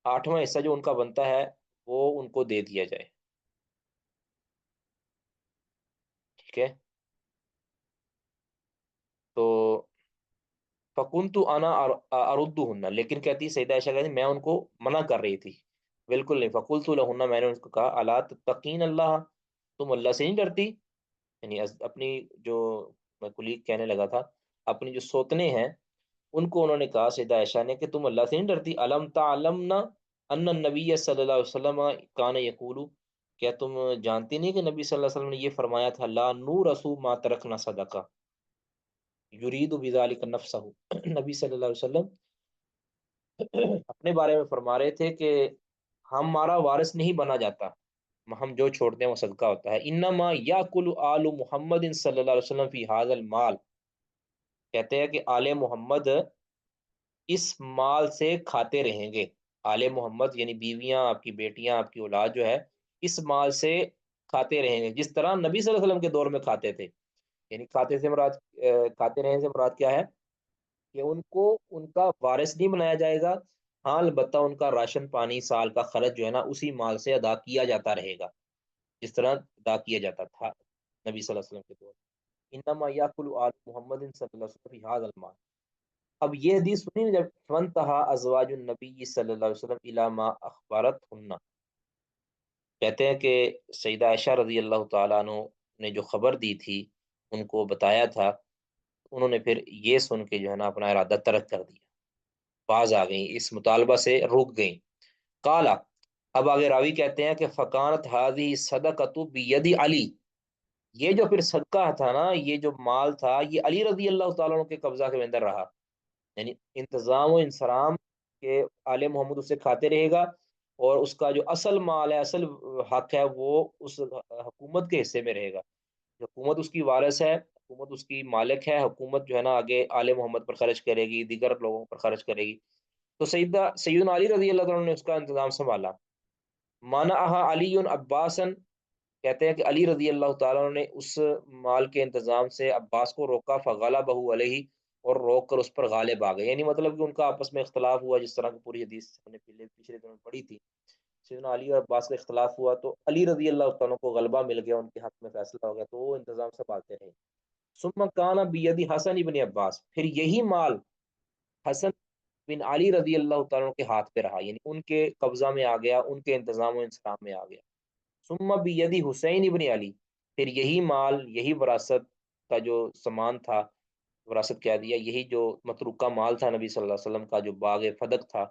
8واں حصہ جو ان کا بنتا ہے وہ ان کو دے دیا جائے۔ ٹھیک ہے، تو فکنت انا اردہن، لیکن کہتی سیدہ عائشہ کہتی میں ان کو منع کر رہی تھی، بالکل نہیں، فقلت لہن، میں نے ان کو کہا الا تتقین اللہ، تم اللہ سے نہیں ڈرتی، یعنی اپنی جو، میں کلیگ کہنے لگا تھا، اپنی جو سوتنے ہیں ان کو انہوں نے کہا سیدہ عائشہ نے کہ تم اللہ سے نہیں ڈرتی، علم تعلمنا ان النبی صلی اللہ علیہ وسلم کان یقول، کیا تم جانتی نہیں کہ نبی صلی اللہ علیہ وسلم نے یہ فرمایا تھا لا نورث ما ترکنا صدقہ یرید بذلک نفسہ، نبی صلی اللہ علیہ وسلم اپنے بارے میں فرما رہے تھے کہ ہمارا وارث نہیں بنا جاتا، ہم جو چھوڑتے ہیں وہ صدقہ ہوتا ہے، انما یاکل آل محمد صلی اللہ علیہ وسلم فی ھذا المال، کہتے ہیں کہ آل محمد اس مال سے کھاتے رہیں گے، آل محمد یعنی بیویاں، آپ کی بیٹیاں، آپ کی اولاد جو ہے اس مال سے کھاتے رہیں گے، جس طرح نبی صلی اللہ علیہ وسلم کے دور میں کھاتے تھے۔ یعنی کھاتے سے مراد کھاتے رہیں سے مراد کیا ہے کہ ان کو ان کا وارث نہیں بنایا جائے گا، ہاں البتہ ان کا راشن پانی سال کا خرچ جو ہے نا اسی مال سے ادا کیا جاتا رہے گا، جس طرح ادا کیا جاتا تھا نبی صلی اللہ علیہ وسلم کے دور میں۔ انما یاکل آل محمد صلی اللہ علیہ وسلم فی ھذا المال۔ اب یہ حدیث سنی جب فانتہا ازواج النبی صلی اللہ علیہ وسلم الی ما اخبرتہن، کہتے ہیں کہ سیدہ عائشہ رضی اللہ تعالیٰ عنہ نے جو خبر دی تھی ان کو بتایا تھا، انہوں نے پھر یہ سن کے جو ہے نا اپنا ارادہ ترک کر دیا، باز آ گئیں، اس مطالبہ سے رک گئیں۔ کالا، اب آگے راوی کہتے ہیں کہ فکانت ہذی صدقۃ بید علی، یہ جو پھر صدقہ تھا نا، یہ جو مال تھا یہ علی رضی اللہ تعالیٰ عنہ کے قبضہ کے اندر رہا، یعنی انتظام و انصرام کے آل محمد اسے کھاتے رہے گا، اور اس کا جو اصل مال ہے، اصل حق ہے، وہ اس حکومت کے حصے میں رہے گا، حکومت اس کی وارث ہے، حکومت اس کی مالک ہے، حکومت جو ہے نا آگے آل محمد پر خرچ کرے گی، دیگر لوگوں پر خرچ کرے گی۔ تو سیدنا علی رضی اللہ عنہ نے اس کا انتظام سنبھالا۔ مانا علی عباسن، کہتے ہیں کہ علی رضی اللہ تعالیٰ عنہ نے اس مال کے انتظام سے عباس کو روکا، فغلبہ علیہ، اور روک کر اس پر غالب آ گئے، یعنی مطلب کہ ان کا آپس میں اختلاف ہوا، جس طرح کی پوری حدیث ہم نے پچھلے دنوں پڑھی تھی، سیدنا علی اور عباس کا اختلاف ہوا تو علی رضی اللہ تعالیٰ کو غلبہ مل گیا، ان کے حق میں فیصلہ ہو گیا، تو وہ انتظام سنبھالتے رہے۔ ثم کان بیدی حسن ابن عباس، پھر یہی مال حسن بن علی رضی اللہ تعالیٰ کے ہاتھ پہ رہا، یعنی ان کے قبضہ میں آ گیا، ان کے انتظام و انصرام میں آ گیا۔ ثم بیدی حسین ابن علی، پھر یہی مال، یہی وراثت کا جو سامان تھا، وراثت کیا دیا، یہی جو متروکہ مال تھا نبی صلی اللہ علیہ وسلم کا، جو باغ فدق تھا،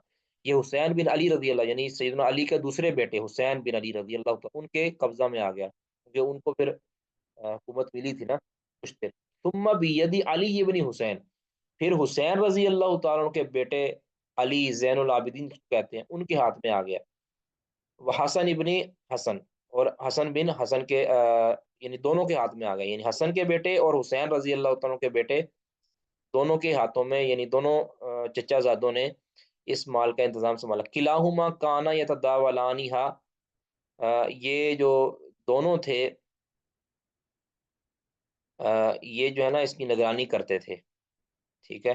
یہ حسین بن علی رضی اللہ، یعنی سیدنا علی کے دوسرے بیٹے حسین بن علی رضی اللہ تعالیٰ ان کے قبضہ میں آ گیا، جو ان کو پھر حکومت ملی تھی نا کچھ دیر۔ ثم بیدی علی ابن حسین، پھر حسین رضی اللہ تعالیٰ کے بیٹے علی زین العابدین کہتے ہیں، ان کے ہاتھ میں آ گیا۔ وہ حسن ابن حسن، اور حسن بن حسن کے یعنی دونوں کے ہاتھ میں آ گئے، یعنی حسن کے بیٹے اور حسین رضی اللہ تعالیٰ کے بیٹے دونوں کے ہاتھوں میں، یعنی دونوں چچا زادوں نے اس مال کا انتظام سنبھالا۔ کلاہما کانا یتداولانہا، یہ جو دونوں تھے یہ جو ہے نا اس کی نگرانی کرتے تھے، ٹھیک ہے۔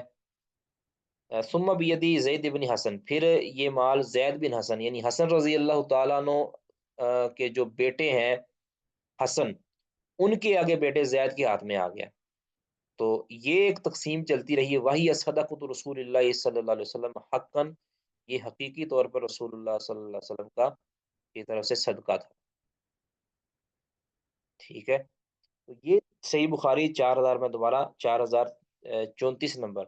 ثم بیدی زید بن حسن، پھر یہ مال زید بن حسن، یعنی حسن رضی اللہ تعالیٰ عنہ کے جو بیٹے ہیں حسن، ان کے آگے بیٹے زید کے ہاتھ میں آ گیا۔ تو یہ ایک تقسیم چلتی رہی، وہی صدقۃ رسول اللہ صلی اللہ علیہ وسلم حقاً، یہ حقیقی طور پر رسول اللہ صلی اللہ علیہ وسلم کا کی طرف سے صدقہ تھا، ٹھیک ہے۔ تو یہ صحیح بخاری 4000 میں دوبارہ 4034 نمبر،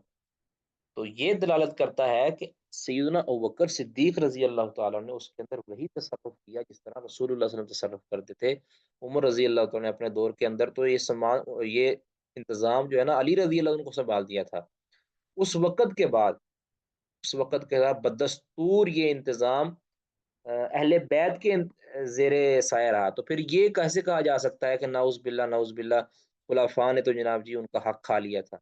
تو یہ دلالت کرتا ہے کہ سیدنا ابوبکر صدیق رضی اللہ تعالیٰ نے اس کے اندر وہی تصرف کیا جس طرح رسول اللہ صلی اللہ علیہ وسلم تصرف کرتے تھے۔ عمر رضی اللہ تعالیٰ نے اپنے دور کے اندر تو یہ انتظام جو ہے نا علی رضی اللہ عنہ کو سنبھال دیا تھا، اس وقت کے بعد، اس وقت کے بعد بدستور یہ انتظام اہل بیت کے زیر سایہ رہا، تو پھر یہ کیسے کہا جا سکتا ہے کہ نعوذ باللہ نعوذ باللہ خلفاء نے تو جناب جی ان کا حق کھا لیا تھا؟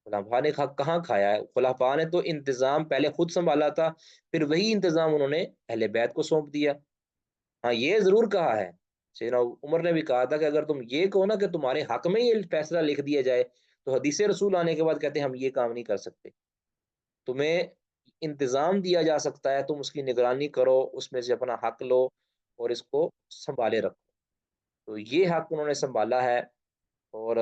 خلفاء نے حق کہاں کھایا ہے؟ خلفاء نے تو انتظام پہلے خود سنبھالا تھا، پھر وہی انتظام انہوں نے اہل بیت کو سونپ دیا۔ ہاں یہ ضرور کہا ہے، سیدنا عمر نے بھی کہا تھا کہ اگر تم یہ کہو نا کہ تمہارے حق میں یہ فیصلہ لکھ دیا جائے، تو حدیث رسول آنے کے بعد کہتے ہیں ہم یہ کام نہیں کر سکتے، تمہیں انتظام دیا جا سکتا ہے، تم اس کی نگرانی کرو، اس میں سے اپنا حق لو اور اس کو سنبھالے رکھو۔ تو یہ حق انہوں نے سنبھالا ہے، اور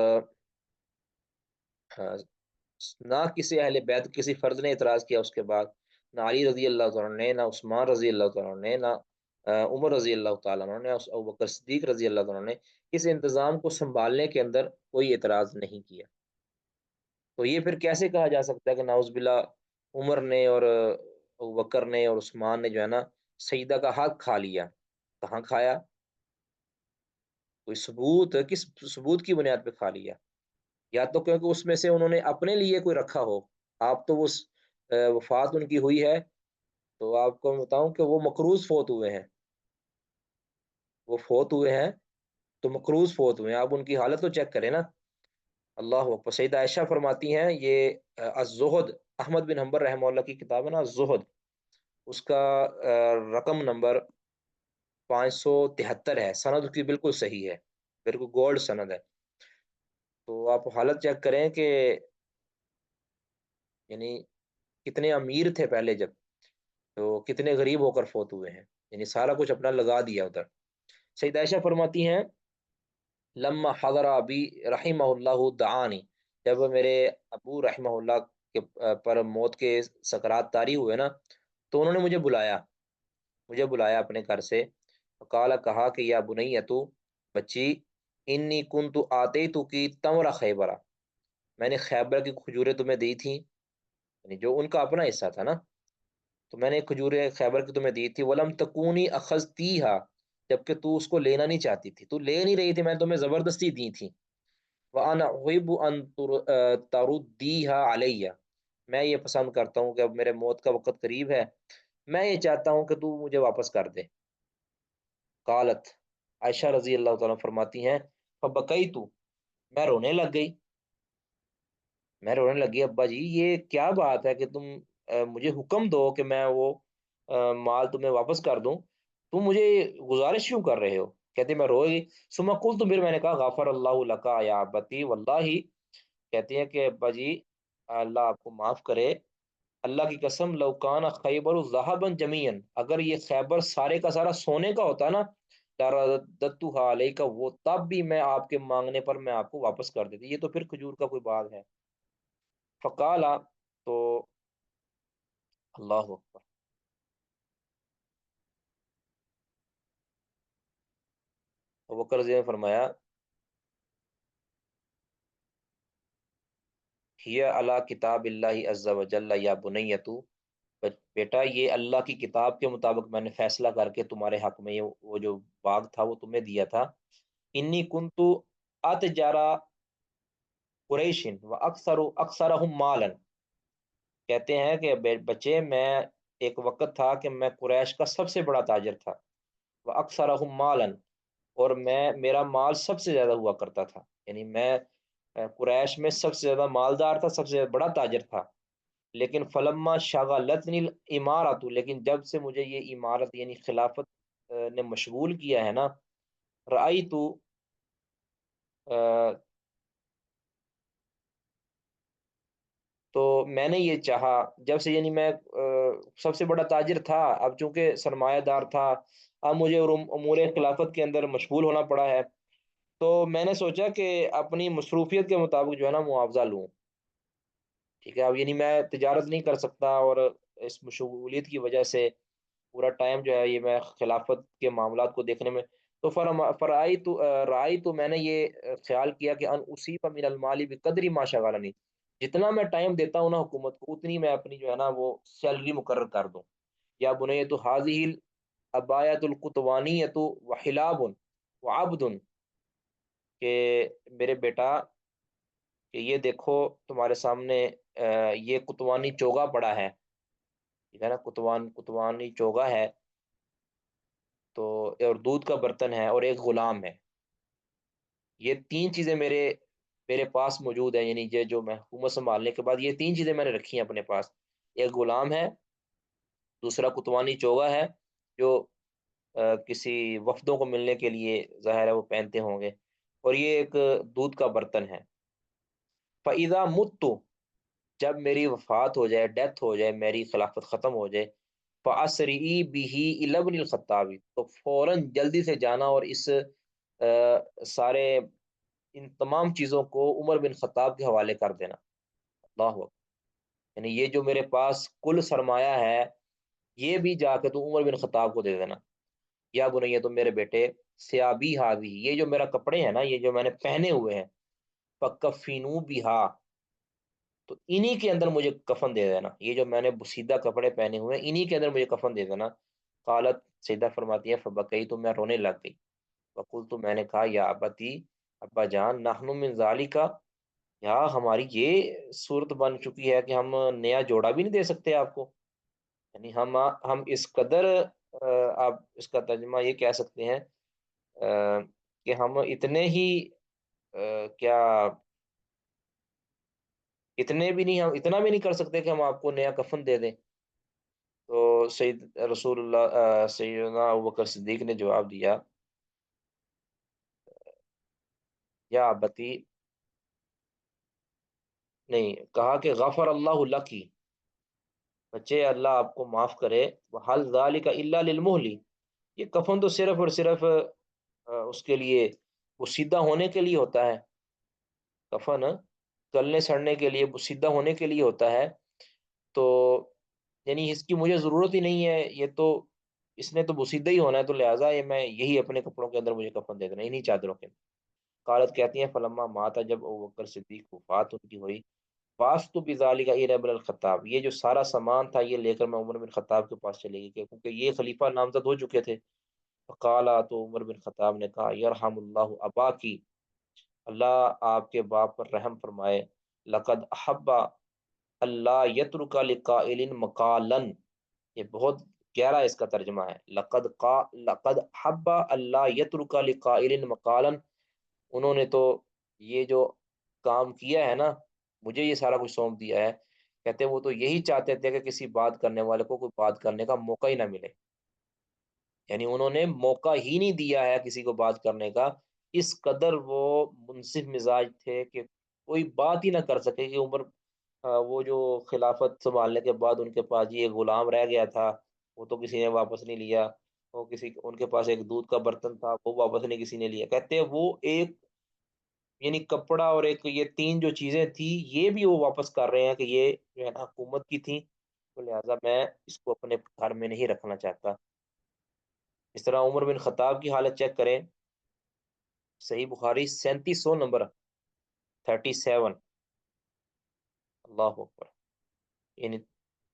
نہ کسی اہل بیت کسی فرد نے اعتراض کیا اس کے بعد، نہ علی رضی اللہ تعالیٰ نے، نہ عثمان رضی اللہ تعالیٰ نے، نہ عمر رضی اللہ تعالیٰ نے، ابوبکر صدیق رضی اللہ تعالیٰ نے اس انتظام کو سنبھالنے کے اندر کوئی اعتراض نہیں کیا۔ تو یہ پھر کیسے کہا جا سکتا ہے کہ نعوذ باللہ عمر نے اور ابوبکر نے اور عثمان نے جو ہے نا سیدہ کا حق کھا لیا؟ کہاں کھایا؟ کوئی ثبوت، کس ثبوت کی بنیاد پہ کھا لیا؟ یا تو کیونکہ اس میں سے انہوں نے اپنے لیے کوئی رکھا ہو، آپ تو وہ وفات ان کی ہوئی ہے، تو آپ کو بتاؤں کہ وہ مقروض فوت ہوئے ہیں، وہ فوت ہوئے ہیں تو مقروض فوت ہوئے ہیں، آپ ان کی حالت تو چیک کریں نا۔ اللہ اکبر، سیدہ عائشہ فرماتی ہیں، یہ الزہد احمد بن حنبل رحمہ اللہ کی کتاب ہے نا زہد، اس کا رقم نمبر 573 ہے، سند اس کی بالکل صحیح ہے، بالکل گولڈ سند ہے۔ تو آپ حالت چیک کریں کہ یعنی کتنے امیر تھے پہلے جب، تو کتنے غریب ہو کر فوت ہوئے ہیں، یعنی سارا کچھ اپنا لگا دیا ادھر۔ سید عائشہ فرماتی ہیں لما حضر ابی رحمہ اللہ دعانی، جب میرے ابو رحمہ اللہ کے پر موت کے سکرات طاری ہوئے نا، تو انہوں نے مجھے بلایا اپنے گھر سے، قال کہا کہ یا بنیتو، بچی، انی کنت آتیتو کی تمر خیبرہ، میں نے خیبر کی کھجوریں تمہیں دی تھیں، یعنی جو ان کا اپنا حصہ تھا نا، تو میں نے کھجوریں خیبر کی تمہیں دی تھی، ولم تکونی اخذتیہا، جبکہ تو اس کو لینا نہیں چاہتی تھی، تو لے نہیں رہی تھی، میں نے تمہیں زبردستی دی تھی، وَأَنَا أُحِبُّ أَن تَرُدِّيهَا عَلَيَّ، میں یہ پسند کرتا ہوں کہ اب میرے موت کا وقت قریب ہے، میں یہ چاہتا ہوں کہ تو مجھے واپس کر دے۔ قالت، عائشہ رضی اللہ تعالیٰ فرماتی ہیں فبکیت، میں رونے لگ گئی، ابا جی یہ کیا بات ہے کہ تم مجھے حکم دو کہ میں وہ مال تمہیں واپس کر دوں، تم مجھے گزارش کیوں کر رہے ہو؟ کہتے میں روئے گی، ثم قلت، پھر میں نے کہا غفر اللہ لک یا ابتی واللہ، کہتی ہیں کہ ابا جی اللہ آپ کو معاف کرے، اللہ کی قسم لو کان خیبر ذهبا جميعا، اگر یہ خیبر سارے کا سارا سونے کا ہوتا نا، لرددتها علیک، وہ تب بھی میں آپ کے مانگنے پر میں آپ کو واپس کر دیتی، یہ تو پھر کھجور کا کوئی باغ ہے۔ فقالا، تو اللہ اکبر، ابو بکر رضی اللہ عنہ نے فرمایا ہی علی کتاب اللہ عز وجل یا بنیتو، بیٹا یہ اللہ کی کتاب کے مطابق میں نے فیصلہ کر کے تمہارے حق میں وہ جو باغ تھا وہ تمہیں دیا تھا، انی کنتو اتجارا قریش و اکثرهم مالا، کہتے ہیں کہ بچے میں ایک وقت تھا کہ میں قریش کا سب سے بڑا تاجر تھا، وہ اکثرهم مالا، اور میرا مال سب سے زیادہ ہوا کرتا تھا، یعنی میں قریش میں سب سے زیادہ مالدار تھا، سب سے زیادہ بڑا تاجر تھا، لیکن فلما شغلتنی الامارت، لیکن جب سے مجھے یہ امارت یعنی خلافت نے مشغول کیا ہے نا، رأیتو، تو میں نے یہ چاہا، جب سے یعنی میں سب سے بڑا تاجر تھا، اب چونکہ سرمایہ دار تھا، اب مجھے امور خلافت کے اندر مشغول ہونا پڑا ہے، تو میں نے سوچا کہ اپنی مصروفیت کے مطابق جو ہے نا معاوضہ لوں، ٹھیک ہے، اب یعنی میں تجارت نہیں کر سکتا، اور اس مشغولیت کی وجہ سے پورا ٹائم جو ہے یہ میں خلافت کے معاملات کو دیکھنے میں، تو فرائی تو رائی، تو میں نے یہ خیال کیا کہ ان اصیب من المال بقدر ما شغلنی، جتنا میں ٹائم دیتا ہوں نا حکومت کو، اتنی میں اپنی جو ہے نا وہ سیلری مقرر کر دوں۔ یا بنیۃ حاذہ الابایۃ القطوانیۃ وحلاب وعبد، کہ میرے بیٹا کہ یہ دیکھو تمہارے سامنے یہ کتوانی چوگا پڑا ہے، ٹھیک ہے نا، کتوانی چوگا ہے، تو اور دودھ کا برتن ہے اور ایک غلام ہے، یہ تین چیزیں میرے پاس موجود ہیں، یعنی یہ جو میں حکومت سنبھالنے کے بعد یہ تین چیزیں میں نے رکھی ہیں اپنے پاس، ایک غلام ہے، دوسرا کتوانی چوگا ہے جو کسی وفدوں کو ملنے کے لیے ظاہر ہے وہ پہنتے ہوں گے، اور یہ ایک دودھ کا برتن ہے۔ فَإِذَا مُتُّ، جب میری وفات ہو جائے، ڈیتھ ہو جائے، میری خلافت ختم ہو جائے، فَأَسْرِئِي بِهِ إِلَى ابْنِ الْخَطَّابِ، تو فوراً جلدی سے جانا اور اس سارے ان تمام چیزوں کو عمر بن خطاب کے حوالے کر دینا۔ اللہ اکبر، یعنی یہ جو میرے پاس کل سرمایہ ہے یہ بھی جا کے تو عمر بن خطاب کو دے دینا۔ یا بنیا، تو میرے بیٹے، سیابی حاوی، یہ جو میرا کپڑے ہیں نا، یہ جو میں نے پہنے ہوئے ہیں، فکفینو بہا، تو انہی کے اندر مجھے کفن دے دینا، یہ جو میں نے بسیدہ کپڑے پہنے ہوئے ہیں انہی کے اندر مجھے کفن دے دینا۔ قالت، سیدہ فرماتی ہے فبکئی، تو میں رونے لگ گئی، وقلت، تو میں نے کہا یا ابتی، ابا جان، نحن من ذالک، یا ہماری یہ صورت بن چکی ہے کہ ہم نیا جوڑا بھی نہیں دے سکتے آپ کو، یعنی ہم اس قدر آپ اس کا ترجمہ یہ کہہ سکتے ہیں کہ ہم اتنے ہی کیا اتنے بھی نہیں، ہم اتنا بھی نہیں کر سکتے کہ ہم آپ کو نیا کفن دے دیں۔ تو سید رسول اللہ سیدنا ابوبکر صدیق نے جواب دیا، یا ابتی، نہیں کہا کہ غفر اللہ لکی، بچے اللہ آپ کو معاف کرے، وحل ذالک الا للمہلی، یہ کفن تو صرف اور صرف اس کے لیے، وہ سیدھا ہونے کے لیے ہوتا ہے، کفن گلنے سڑنے کے لیے، وہ سیدھا ہونے کے لیے ہوتا ہے، تو یعنی اس کی مجھے ضرورت ہی نہیں ہے، یہ تو اس نے تو بسیدہ ہی ہونا ہے، تو لہٰذا یہ میں یہی اپنے کپڑوں کے اندر مجھے کفن دے دینا، انہیں چادروں کے اندر۔ قالت کہتی ہیں فلما ماتا، جب ابوبکر صدیق وفات ان کی ہوئی، واسطو بذالک الی عمر الخطاب، یہ جو سارا سامان تھا یہ لے کر میں عمر بن خطاب کے پاس چلے گئی، کیونکہ یہ خلیفہ نامزد ہو چکے تھے۔ فقالا، تو عمر بن خطاب نے کہا، یرحم اللہ ابا کی، اللہ آپ کے باپ پر رحم فرمائے، لقد احب اللہ یترک لقائل مقالن، یہ بہت گہرا اس کا ترجمہ ہے، لقد حب اللہ یترک لقائل مقالن، انہوں نے تو یہ جو کام کیا ہے نا، مجھے یہ سارا کچھ سونپ دیا ہے، کہتے ہیں وہ تو یہی چاہتے تھے کہ کسی بات کرنے والے کو کوئی بات کرنے کا موقع ہی نہ ملے، یعنی انہوں نے موقع ہی نہیں دیا ہے کسی کو بات کرنے کا، اس قدر وہ منصف مزاج تھے کہ کوئی بات ہی نہ کر سکے کہ عمر وہ جو خلافت سنبھالنے کے بعد ان کے پاس یہ غلام رہ گیا تھا، وہ تو کسی نے واپس نہیں لیا، وہ کسی ان کے پاس ایک دودھ کا برتن تھا، وہ واپس نہیں کسی نے لیا، کہتے ہیں وہ ایک یعنی کپڑا اور ایک یہ تین جو چیزیں تھی یہ بھی وہ واپس کر رہے ہیں کہ یہ جو ہے نا حکومت کی تھی، تو لہٰذا میں اس کو اپنے گھر میں نہیں رکھنا چاہتا۔ اس طرح عمر بن خطاب کی حالت چیک کریں، صحیح بخاری 3700 نمبر، 37، اللہ اکبر، یعنی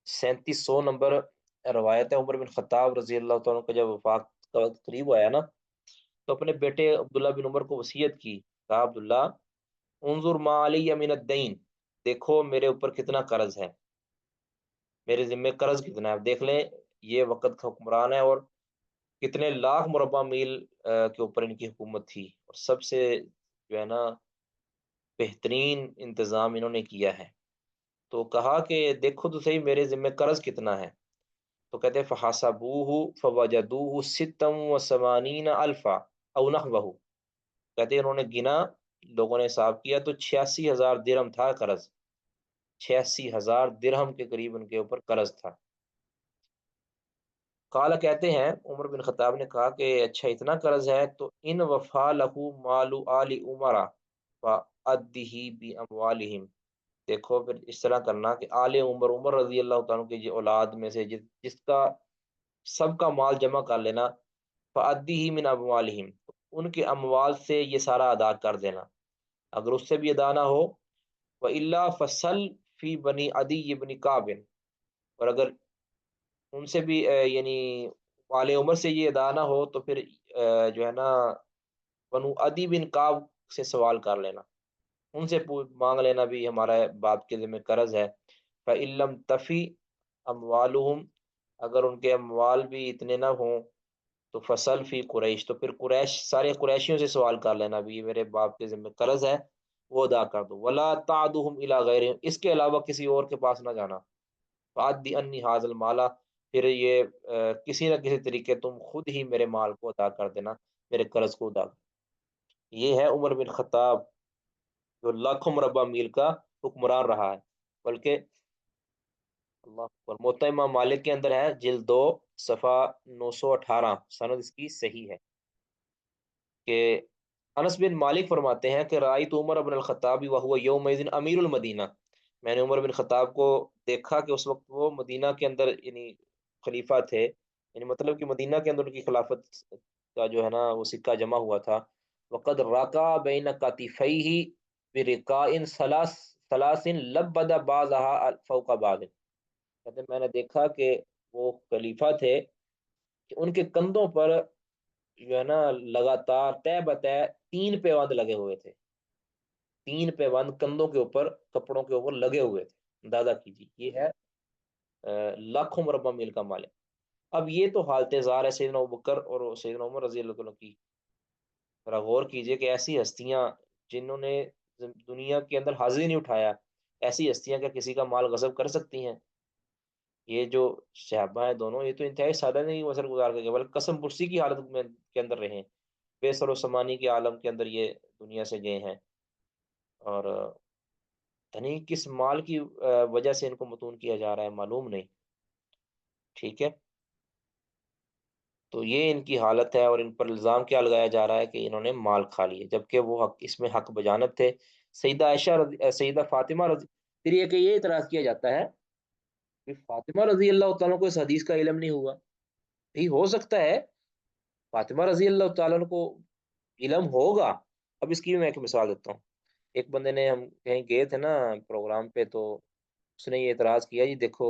3700 نمبر روایت ہے، عمر بن خطاب رضی اللہ تعالیٰ کا جب وفات کا وقت قریب آیا نا، تو اپنے بیٹے عبداللہ بن عمر کو وصیت کی، کہا عبداللہ انظر ما علی من الدین، دیکھو میرے اوپر کتنا قرض ہے، میرے ذمہ قرض کتنا ہے، اب دیکھ لیں یہ وقت کا حکمران ہے اور کتنے لاکھ مربع میل کے اوپر ان کی حکومت تھی، اور سب سے جو ہے نا بہترین انتظام انہوں نے کیا ہے، تو کہا کہ دیکھو تو صحیح میرے ذمہ قرض کتنا ہے، تو کہتے فحاسبوہ فوجدوہ ستا و ثمانین الفا او نحوہ، کہتے انہوں نے گنا، لوگوں نے حساب کیا تو 86,000 درہم تھا قرض، 86,000 درہم کے قریب ان کے اوپر قرض تھا۔ قال، کہتے ہیں عمر بن خطاب نے کہا کہ اچھا اتنا قرض ہے، تو ان وفا لہو مال آل عمرہ فأدہ باموالہم، دیکھو پھر اس طرح کرنا کہ آل عمر، عمر رضی اللہ تعالیٰ کی جو اولاد میں سے جس کا سب کا مال جمع کر لینا، فأدہ من اموالہم، ان کے اموال سے یہ سارا ادا کر دینا، اگر اس سے بھی ادا نہ ہو، وَإِلَّا فَصَلْ فِي بَنِي عَدِيِّ بْنِ كَعْبٍ، اور اگر ان سے بھی یعنی والے عمر سے یہ ادا نہ ہو، تو پھر جو ہے نا بنو عدی بن کعب سے سوال کر لینا، ان سے مانگ لینا بھی ہمارا باپ کے ذمہ قرض ہے۔ فَإِن لَمْ تَفِي أَمْوَالُهُمْ، اگر ان کے اموال بھی اتنے نہ ہوں، تو فصل فی قریش، تو پھر قریش، سارے قریشیوں سے سوال کر لینا بھی یہ میرے باپ کے ذمہ قرض ہے، وہ ادا کر دو، ولا تعدهم الی غیرہم، اس کے علاوہ کسی اور کے پاس نہ جانا، فعدی انی ھذا المال، پھر یہ کسی نہ کسی طریقے تم خود ہی میرے مال کو ادا کر دینا، میرے قرض کو ادا کر۔ یہ ہے عمر بن خطاب جو لاکھوں مربع میل کا حکمران رہا ہے، بلکہ اللہ اکبر، موطا امام مالک کے اندر ہے جلد 2 صفحہ 918، سند اس کی صحیح ہے، کہ انس بن مالک فرماتے ہیں کہ رأیت عمر بن الخطاب وهو یومئذ امیر المدینہ، میں نے عمر بن خطاب کو دیکھا کہ اس وقت وہ مدینہ کے اندر یعنی خلیفہ تھے، یعنی مطلب کہ مدینہ کے اندر ان کی خلافت کا جو ہے نا وہ سکہ جمع ہوا تھا، وقد راکا بین کاتفیہ برقاء ثلاث لبد بعضها فوق بعض، کہتے ہیں میں نے دیکھا کہ وہ خلیفہ تھے کہ ان کے کندھوں پر جو ہے نا لگاتار طے بطے 3 پیوند لگے ہوئے تھے، 3 پیوند کندھوں کے اوپر کپڑوں کے اوپر لگے ہوئے تھے، اندازہ کیجیے، یہ ہے لاکھوں مربع میل کا مالک۔ اب یہ تو حالت زار ہے سیدنا ابوبکر اور سیدنا عمر رضی اللہ عنہ کی، ذرا غور کیجیے کہ ایسی ہستیاں جنہوں نے دنیا کے اندر حاضری نہیں اٹھایا، ایسی ہستیاں کیا کسی کا مال غصب کر سکتی ہیں؟ یہ جو صحابہ ہیں دونوں، یہ تو انتہائی سادہ نہیں وصل گزار کر کے بلکہ قسم پرسی کی حالت میں کے اندر رہے ہیں، بے سر و سمانی کے عالم کے اندر یہ دنیا سے گئے ہیں، اور نہیں کس مال کی وجہ سے ان کو متون کیا جا رہا ہے معلوم نہیں، ٹھیک ہے؟ تو یہ ان کی حالت ہے، اور ان پر الزام کیا لگایا جا رہا ہے کہ انہوں نے مال کھا لیے، جبکہ وہ حق اس میں حق بجانب تھے۔ سیدہ فاطمہ پھر یہ کہ یہ اعتراض کیا جاتا ہے کہ فاطمہ رضی اللہ تعالیٰ کو اس حدیث کا علم نہیں ہوا۔ بھی ہو سکتا ہے فاطمہ رضی اللہ تعالیٰ کو علم ہوگا۔ اب اس کی بھی میں ایک مثال دیتا ہوں۔ ایک بندے نے، ہم کہیں گئے تھے نا پروگرام پہ، تو اس نے یہ اعتراض کیا، جی دیکھو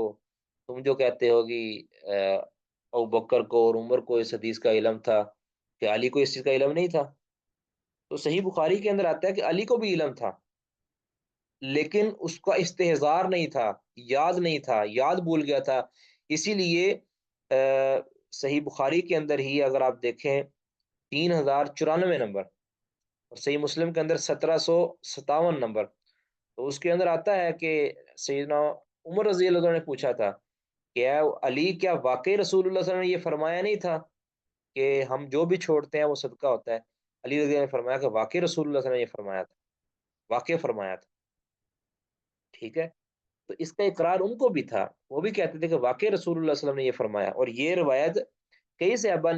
تم جو کہتے ہو کہ ابوبکر کو اور عمر کو اس حدیث کا علم تھا، کہ علی کو اس چیز کا علم نہیں تھا، تو صحیح بخاری کے اندر آتا ہے کہ علی کو بھی علم تھا، لیکن اس کا استحضار نہیں تھا، یاد نہیں تھا، یاد بھول گیا تھا۔ اسی لیے صحیح بخاری کے اندر ہی اگر آپ دیکھیں 3094 نمبر، اور صحیح مسلم کے اندر 1757 نمبر، تو اس کے اندر آتا ہے کہ سیدنا عمر رضی اللہ عنہ نے پوچھا تھا کہ اے علی، کیا واقعی رسول اللہ صلی اللہ علیہ وسلم نے یہ فرمایا نہیں تھا کہ ہم جو بھی چھوڑتے ہیں وہ صدقہ ہوتا ہے؟ علی رضی اللہ عنہ نے فرمایا کہ واقعی رسول اللہ صلی اللہ علیہ وسلم نے یہ فرمایا تھا، واقعی فرمایا تھا، ٹھیک ہے؟ تو اس کا اقرار ان کو بھی تھا، وہ بھی کہتے تھے کہ واقعی رسول اللہ صلی اللہ علیہ وسلم نے یہ فرمایا، اور یہ روایت کئی صحابہ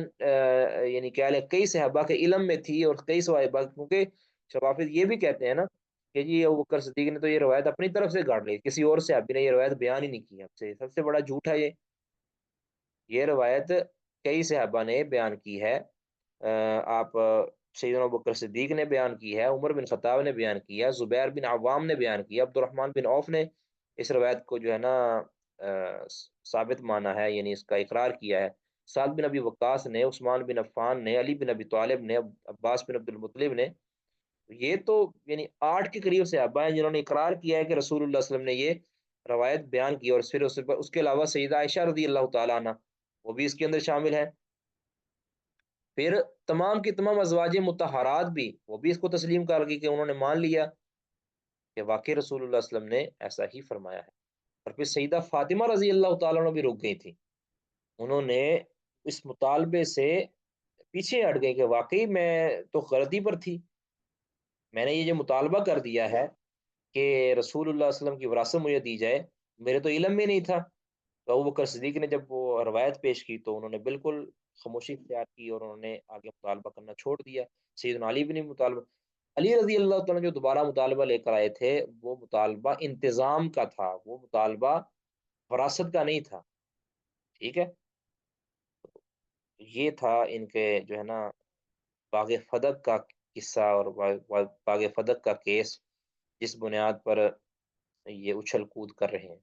یعنی کیا لے کئی صحابہ کے علم میں تھی، اور کئی صحابہ، کیونکہ شفافیت یہ بھی کہتے ہیں نا کہ جی ابوبکر صدیق نے تو یہ روایت اپنی طرف سے گاڑ لی، کسی اور صحابی نے یہ روایت بیان ہی نہیں کی، ہم سے سب سے بڑا جھوٹ ہے یہ روایت کئی صحابہ نے بیان کی ہے۔ آپ سیدنا ابوبکر صدیق نے بیان کی ہے، عمر بن خطاب نے بیان کی ہے، زبیر بن عوام نے بیان کی ہے، عبد الرحمن بن عوف نے اس روایت کو جو ہے نا ثابت مانا ہے، یعنی اس کا اقرار کیا ہے، سعد بن ابی وقاص نے، عثمان بن عفان نے، علی بن ابی طالب نے، عباس بن عبد المطلب نے، یہ تو یعنی 8 کے قریب صحابہ ہیں جنہوں نے اقرار کیا ہے کہ رسول اللہ صلی اللہ علیہ وسلم نے یہ روایت بیان کی، اور پھر اس کے علاوہ سیدہ عائشہ رضی اللہ تعالیٰ عنہ وہ بھی اس کے اندر شامل ہے، پھر تمام کی تمام ازواج مطہرات بھی، وہ بھی اس کو تسلیم کر گئی کہ انہوں نے مان لیا کہ واقعی رسول اللہ صلی اللہ علیہ وسلم نے ایسا ہی فرمایا ہے۔ اور پھر سیدہ فاطمہ رضی اللہ تعالیٰ عنہ بھی رک گئی تھی، انہوں نے اس مطالبے سے پیچھے ہٹ گئی کہ واقعی میں تو غلطی پر تھی، میں نے یہ جو مطالبہ کر دیا ہے کہ رسول اللہ صلی اللہ علیہ وسلم کی وراثت مجھے دی جائے، میرے تو علم میں نہیں تھا۔ تو ابوبکر صدیق نے جب وہ روایت پیش کی تو انہوں نے بالکل خاموشی اختیار کی، اور انہوں نے آگے مطالبہ کرنا چھوڑ دیا۔ سیدنا علی بھی نہیں مطالبہ، علی رضی اللہ تعالیٰ جو دوبارہ مطالبہ لے کر آئے تھے، وہ مطالبہ انتظام کا تھا، وہ مطالبہ وراثت کا نہیں تھا، ٹھیک ہے؟ یہ تھا ان کے جو ہے نا باغ فدق کا قصہ، اور باغ فدق کا کیس، جس بنیاد پر یہ اچھل کود کر رہے ہیں،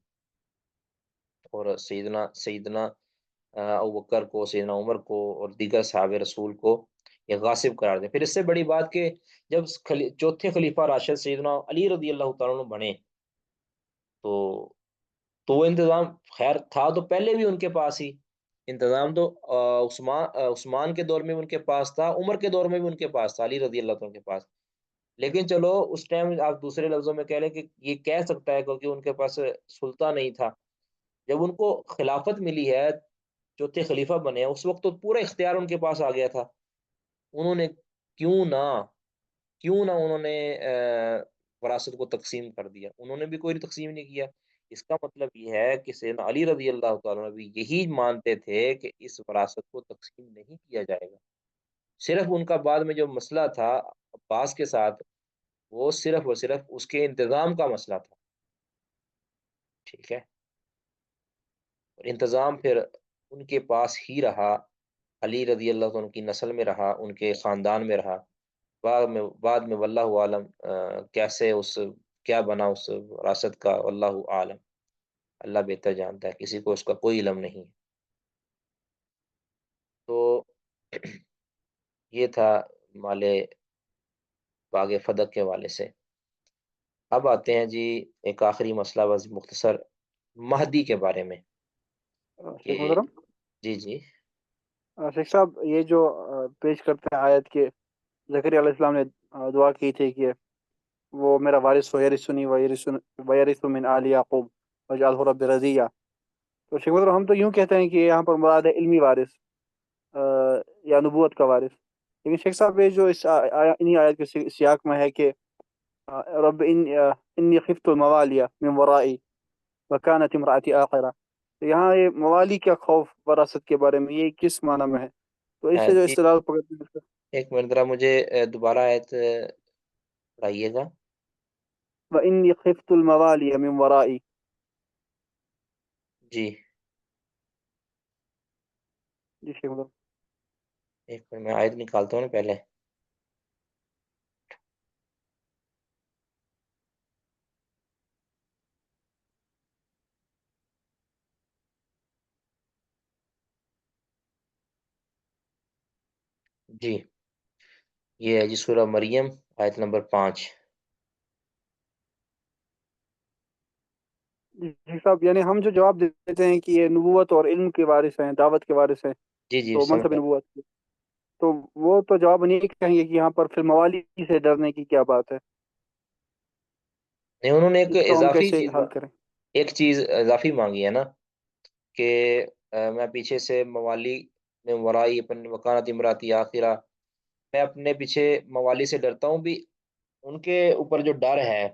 اور سیدنا ابوبکر کو، سیدنا عمر کو، اور دیگر صحاب رسول کو یہ غاصب قرار دیں۔ پھر اس سے بڑی بات کہ جب چوتھے خلیفہ راشد سیدنا علی رضی اللہ تعالیٰ عنہ بنے، تو وہ انتظام خیر تھا تو پہلے بھی ان کے پاس ہی انتظام، تو عثمان کے دور میں بھی ان کے پاس تھا، عمر کے دور میں بھی ان کے پاس تھا، علی رضی اللہ تعالیٰ عنہ کے پاس، لیکن چلو اس ٹائم آپ دوسرے لفظوں میں کہہ لیں کہ یہ کہہ سکتا ہے کیونکہ ان کے پاس سلطان نہیں تھا۔ جب ان کو خلافت ملی ہے، چوتھے خلیفہ بنے ہیں، اس وقت تو پورا اختیار ان کے پاس آ گیا تھا، انہوں نے کیوں نہ انہوں نے وراثت کو تقسیم کر دیا، انہوں نے بھی کوئی تقسیم نہیں کیا۔ اس کا مطلب یہ ہے کہ سیدنا علی رضی اللہ تعالیٰ عنہ بھی یہی مانتے تھے کہ اس وراثت کو تقسیم نہیں کیا جائے گا، صرف ان کا بعد میں جو مسئلہ تھا عباس کے ساتھ، وہ صرف اور صرف اس کے انتظام کا مسئلہ تھا، ٹھیک ہے؟ اور انتظام پھر ان کے پاس ہی رہا، علی رضی اللہ عنہ کی نسل میں رہا، ان کے خاندان میں رہا، بعد میں واللہ عالم کیسے کیا بنا اس وراثت کا، واللہ عالم، اللہ بہتر جانتا ہے، کسی کو اس کا کوئی علم نہیں ہے۔ تو یہ تھا مالے باغ فدق کے والے سے۔ اب آتے ہیں جی ایک آخری مسئلہ بس مختصر، مہدی کے بارے میں شیخ کہ محترم، جی جی شیخ صاحب یہ جو پیش کرتے ہیں آیت کے زکریا علیہ السلام نے دعا کی تھی کہ وہ میرا وارث ہو، یرثنی ویرث من آل یعقوب واجعلہ رب رضیہ. تو شیخ مطلب ہم تو یوں کہتے ہیں کہ یہاں پر مراد ہے علمی وارث، یا نبوت کا وارث. لیکن شیخ صاحب یہ جو اس انہی آیت کے سیاق میں ہے کہ رب انی خفت الموالیہ من ورائی وکانت امراتی آخرہ، تو یہاں یہ موالی کا خوف وراثت کے بارے میں، یہ کس معنی میں ہے؟ تو اس سے جو جی استدلال پکڑتے ہیں. ایک منٹ ذرا مجھے دوبارہ آیت پڑھائیے گا. وانی خفت الموالیہ من ورائی. جی جی شیخ مطلب. ایک منٹ میں آیت نکالتا ہوں نا پہلے. جی یہ ہے جی سورہ مریم آیت نمبر 5. جی صاحب، یعنی ہم جو جواب دیتے ہیں کہ یہ نبوت اور علم کے وارث ہیں، دعوت کے وارث ہیں، جی جی تو سمجھ منصب گیا. نبوت کے، تو وہ تو جواب نہیں کہیں گے کہ یہاں پر پھر موالی سے ڈرنے کی کیا بات ہے. نہیں انہوں نے ایک اس کو ہم اضافی کیسے چیز حل کریں؟ ایک چیز اضافی مانگی ہے نا کہ میں پیچھے سے موالی میں ورائی اپن وکانت امراتی آخرہ، میں اپنے پیچھے موالی سے ڈرتا ہوں بھی. ان کے اوپر جو ڈر ہے،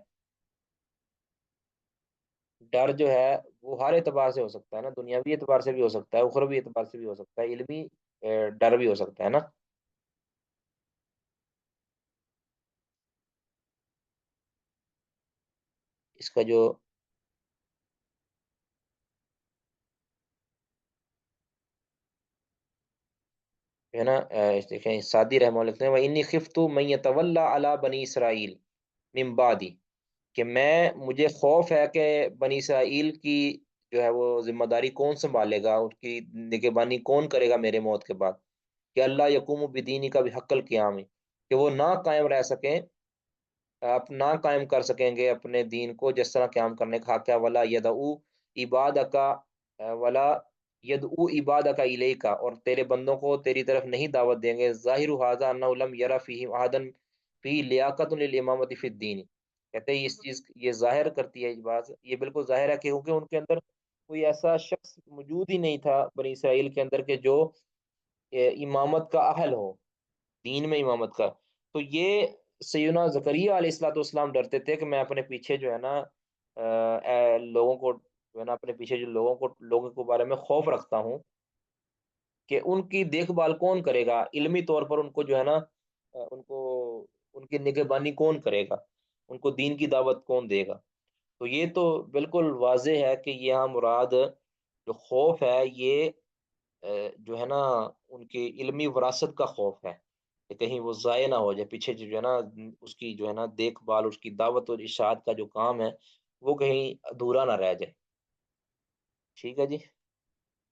ڈر جو ہے وہ ہر اعتبار سے ہو سکتا ہے نا، دنیاوی اعتبار سے بھی ہو سکتا ہے، اخروی اعتبار سے بھی ہو سکتا ہے، علمی ڈر بھی ہو سکتا ہے نا. اس کا جو ہے نا دیکھیں سعدی رحمہ اللہ لکھتے ہیں وَإِنِّي خِفْتُ مَن يَتَوَلَّى عَلَى بَنِي إِسْرَائِيلَ مِن بَعْدِي، کہ مجھے خوف ہے کہ بنی اسرائیل کی جو ہے وہ ذمہ داری کون سنبھالے گا، اس کی نگہبانی کون کرے گا میرے موت کے بعد، کہ اللہ یقوم بدینی کا بھی حق القیام، کہ وہ نہ قائم رہ سکیں، آپ نہ قائم کر سکیں گے اپنے دین کو جس طرح قیام کرنے کا حق ہے. ولا یدعو عبادکا ولا یدعو عبادکا الیکا، اور تیرے بندوں کو تیری طرف نہیں دعوت دیں گے. ظاہر ھذا انہ لم یرى فیہم احدا فی لیاقت للامامۃ فی الدین، کہتے ہیں اس چیز یہ ظاہر کرتی ہے، بات یہ بالکل ظاہر ہے کہ کیونکہ ان کے اندر کوئی ایسا شخص موجود ہی نہیں تھا بنی اسرائیل کے اندر کہ جو امامت کا اہل ہو، دین میں امامت کا. تو یہ سیدنا زکریا علیہ الصلوۃ والسلام ڈرتے تھے کہ میں اپنے پیچھے جو ہے نا لوگوں کو جو ہے نا اپنے پیچھے جو لوگوں کے بارے میں خوف رکھتا ہوں کہ ان کی دیکھ بھال کون کرے گا، علمی طور پر ان کو جو ہے نا ان کو ان کی نگہبانی کون کرے گا، ان کو دین کی دعوت کون دے گا. تو یہ تو بالکل واضح ہے کہ یہاں مراد جو خوف ہے یہ جو ہے نا ان کی علمی وراثت کا خوف ہے کہ کہیں وہ ضائع نہ ہو جائے، پیچھے جو ہے نا اس کی جو ہے نا دیکھ بھال، اس کی دعوت اور ارشاد کا جو کام ہے وہ کہیں ادھورا نہ رہ جائے. ٹھیک ہے جی.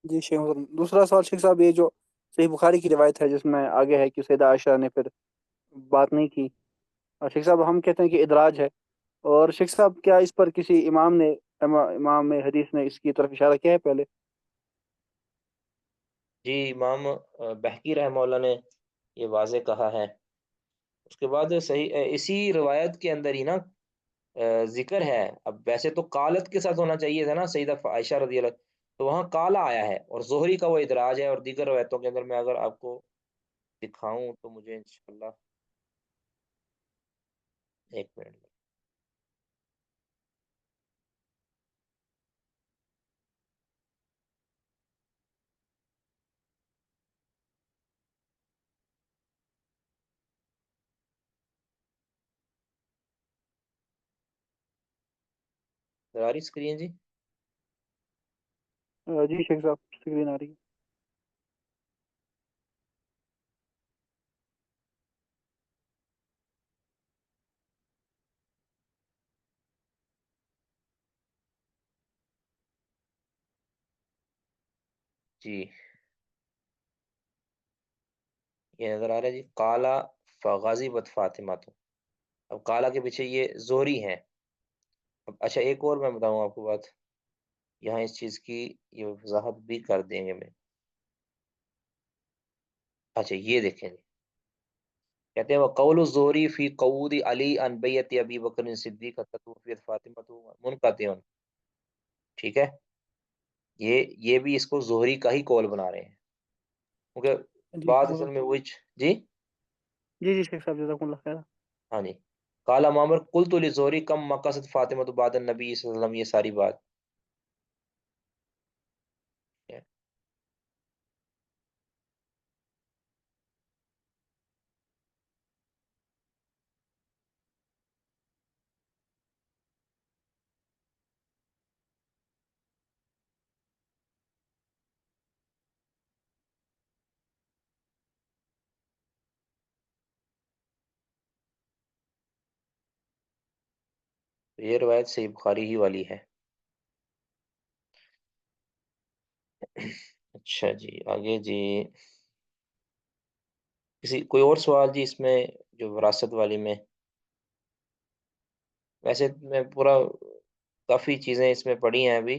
جی شیخ مطلب دوسرا سوال شیخ صاحب، یہ جو صحیح بخاری کی روایت ہے جس میں آگے ہے کہ سیدہ عائشہ نے پھر بات نہیں کی، اور شیخ صاحب ہم کہتے ہیں کہ ادراج ہے. اور شیخ صاحب کیا اس پر کسی امام نے، امام حدیث نے اس کی طرف اشارہ کیا ہے پہلے؟ جی امام بہقی رحمہ اللہ نے یہ واضح کہا ہے. اس کے بعد صحیح اسی روایت کے اندر ہی نا ذکر ہے، اب ویسے تو قالت کے ساتھ ہونا چاہیے تھا نا سیدہ عائشہ رضی اللہ، تو وہاں کالا آیا ہے اور زہری کا وہ ادراج ہے. اور دیگر روایتوں کے اندر میں اگر آپ کو دکھاؤں تو مجھے انشاءاللہ ایک منٹ میں ساری اسکرین جی. جی شیخ صاحب اسکرین آ رہی ہے. جی یہ نظر آ رہا ہے جی کالا فغازی بت فاطمہ. تو اب کالا کے پیچھے یہ زہری ہیں. اب اچھا ایک اور میں بتاؤں آپ کو بات، یہاں اس چیز کی یہ وضاحت بھی کر دیں گے میں. اچھا یہ دیکھیں جی کہتے ہیں وہ قول الزہری فی قعود علی عن بیعت ابی بکر صدیق حتی توفیت فاطمہ منقطع، ٹھیک ہے، یہ بھی اس کو زہری کا ہی قول بنا رہے ہیں، کیونکہ جی بات وہ اصل میں وہی، جی جی جی شیخ صاحب جزاک اللہ خیر. ہاں جی، قال معمر قلت لزہری کم مقصد فاطمہ بعد النبی صلی اللہ علیہ وسلم، یہ ساری بات ہے. تو یہ روایت صحیح بخاری ہی والی ہے. اچھا جی، آگے جی، کسی کوئی اور سوال جی اس میں، جو وراثت والی میں؟ ویسے میں پورا کافی چیزیں اس میں پڑھی ہیں ابھی،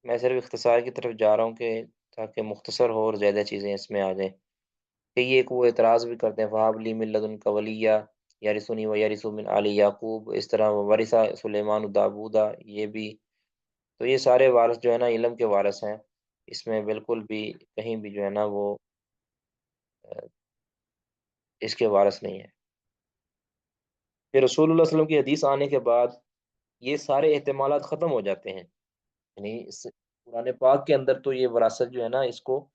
میں صرف اختصار کی طرف جا رہا ہوں کہ تاکہ مختصر ہو اور زیادہ چیزیں اس میں آ جائیں. کہ یہ ایک وہ اعتراض بھی کرتے ہیں فہاب لی من لدن کا ولیہ یارثنی و یارث من آل یعقوب، اس طرح ورثہ سلیمان داوودہ، یہ بھی. تو یہ سارے وارث جو ہے نا علم کے وارث ہیں، اس میں بالکل بھی کہیں بھی جو ہے نا وہ اس کے وارث نہیں ہے. پھر رسول اللہ صلی اللہ علیہ وسلم کی حدیث آنے کے بعد یہ سارے احتمالات ختم ہو جاتے ہیں. یعنی اس قرآن پاک کے اندر تو یہ وراثت جو ہے نا اس کو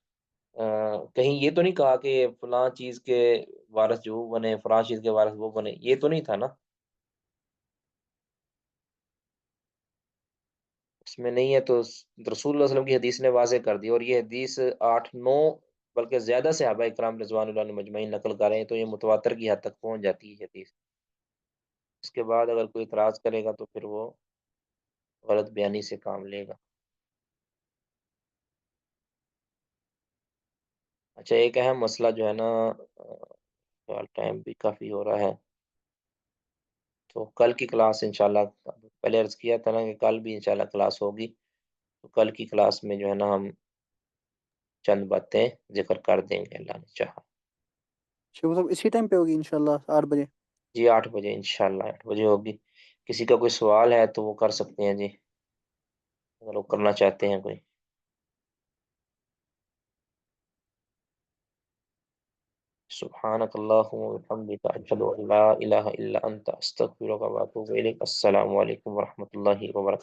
کہیں یہ تو نہیں کہا کہ فلاں چیز کے وارث جو وہ بنے، فلاں چیز کے وارث وہ بنے، یہ تو نہیں تھا نا، اس میں نہیں ہے. تو رسول اللہ صلی اللہ علیہ وسلم کی حدیث نے واضح کر دی، اور یہ حدیث 8 9 بلکہ زیادہ صحابہ اکرام رضوان اللہ علیہم مجمعین نقل کر رہے ہیں، تو یہ متواتر کی حد تک پہنچ جاتی ہے حدیث. اس کے بعد اگر کوئی اعتراض کرے گا تو پھر وہ غلط بیانی سے کام لے گا. اچھا، ایک اہم مسئلہ جو ہے نا، ٹائم بھی کافی ہو رہا ہے، تو کل کی کلاس انشاءاللہ، پہلے عرض کیا تھا نا کہ کل بھی انشاءاللہ کلاس ہوگی، تو کل کی کلاس میں جو ہے نا ہم چند باتیں ذکر کر دیں گے اللہ نے چاہا. شیخ صاحب اسی ٹائم پہ ہوگی انشاءاللہ 8 بجے. جی 8 بجے انشاءاللہ، 8 بجے ہوگی. کسی کا کوئی سوال ہے تو وہ کر سکتے ہیں جی، اگر وہ کرنا چاہتے ہیں کوئی. سبحانک اللہم و بحمدک اشہد ان لا الہ الا انت استغفرک و اتوب الیک. السلام علیکم ورحمۃ اللہ وبرکاتہ.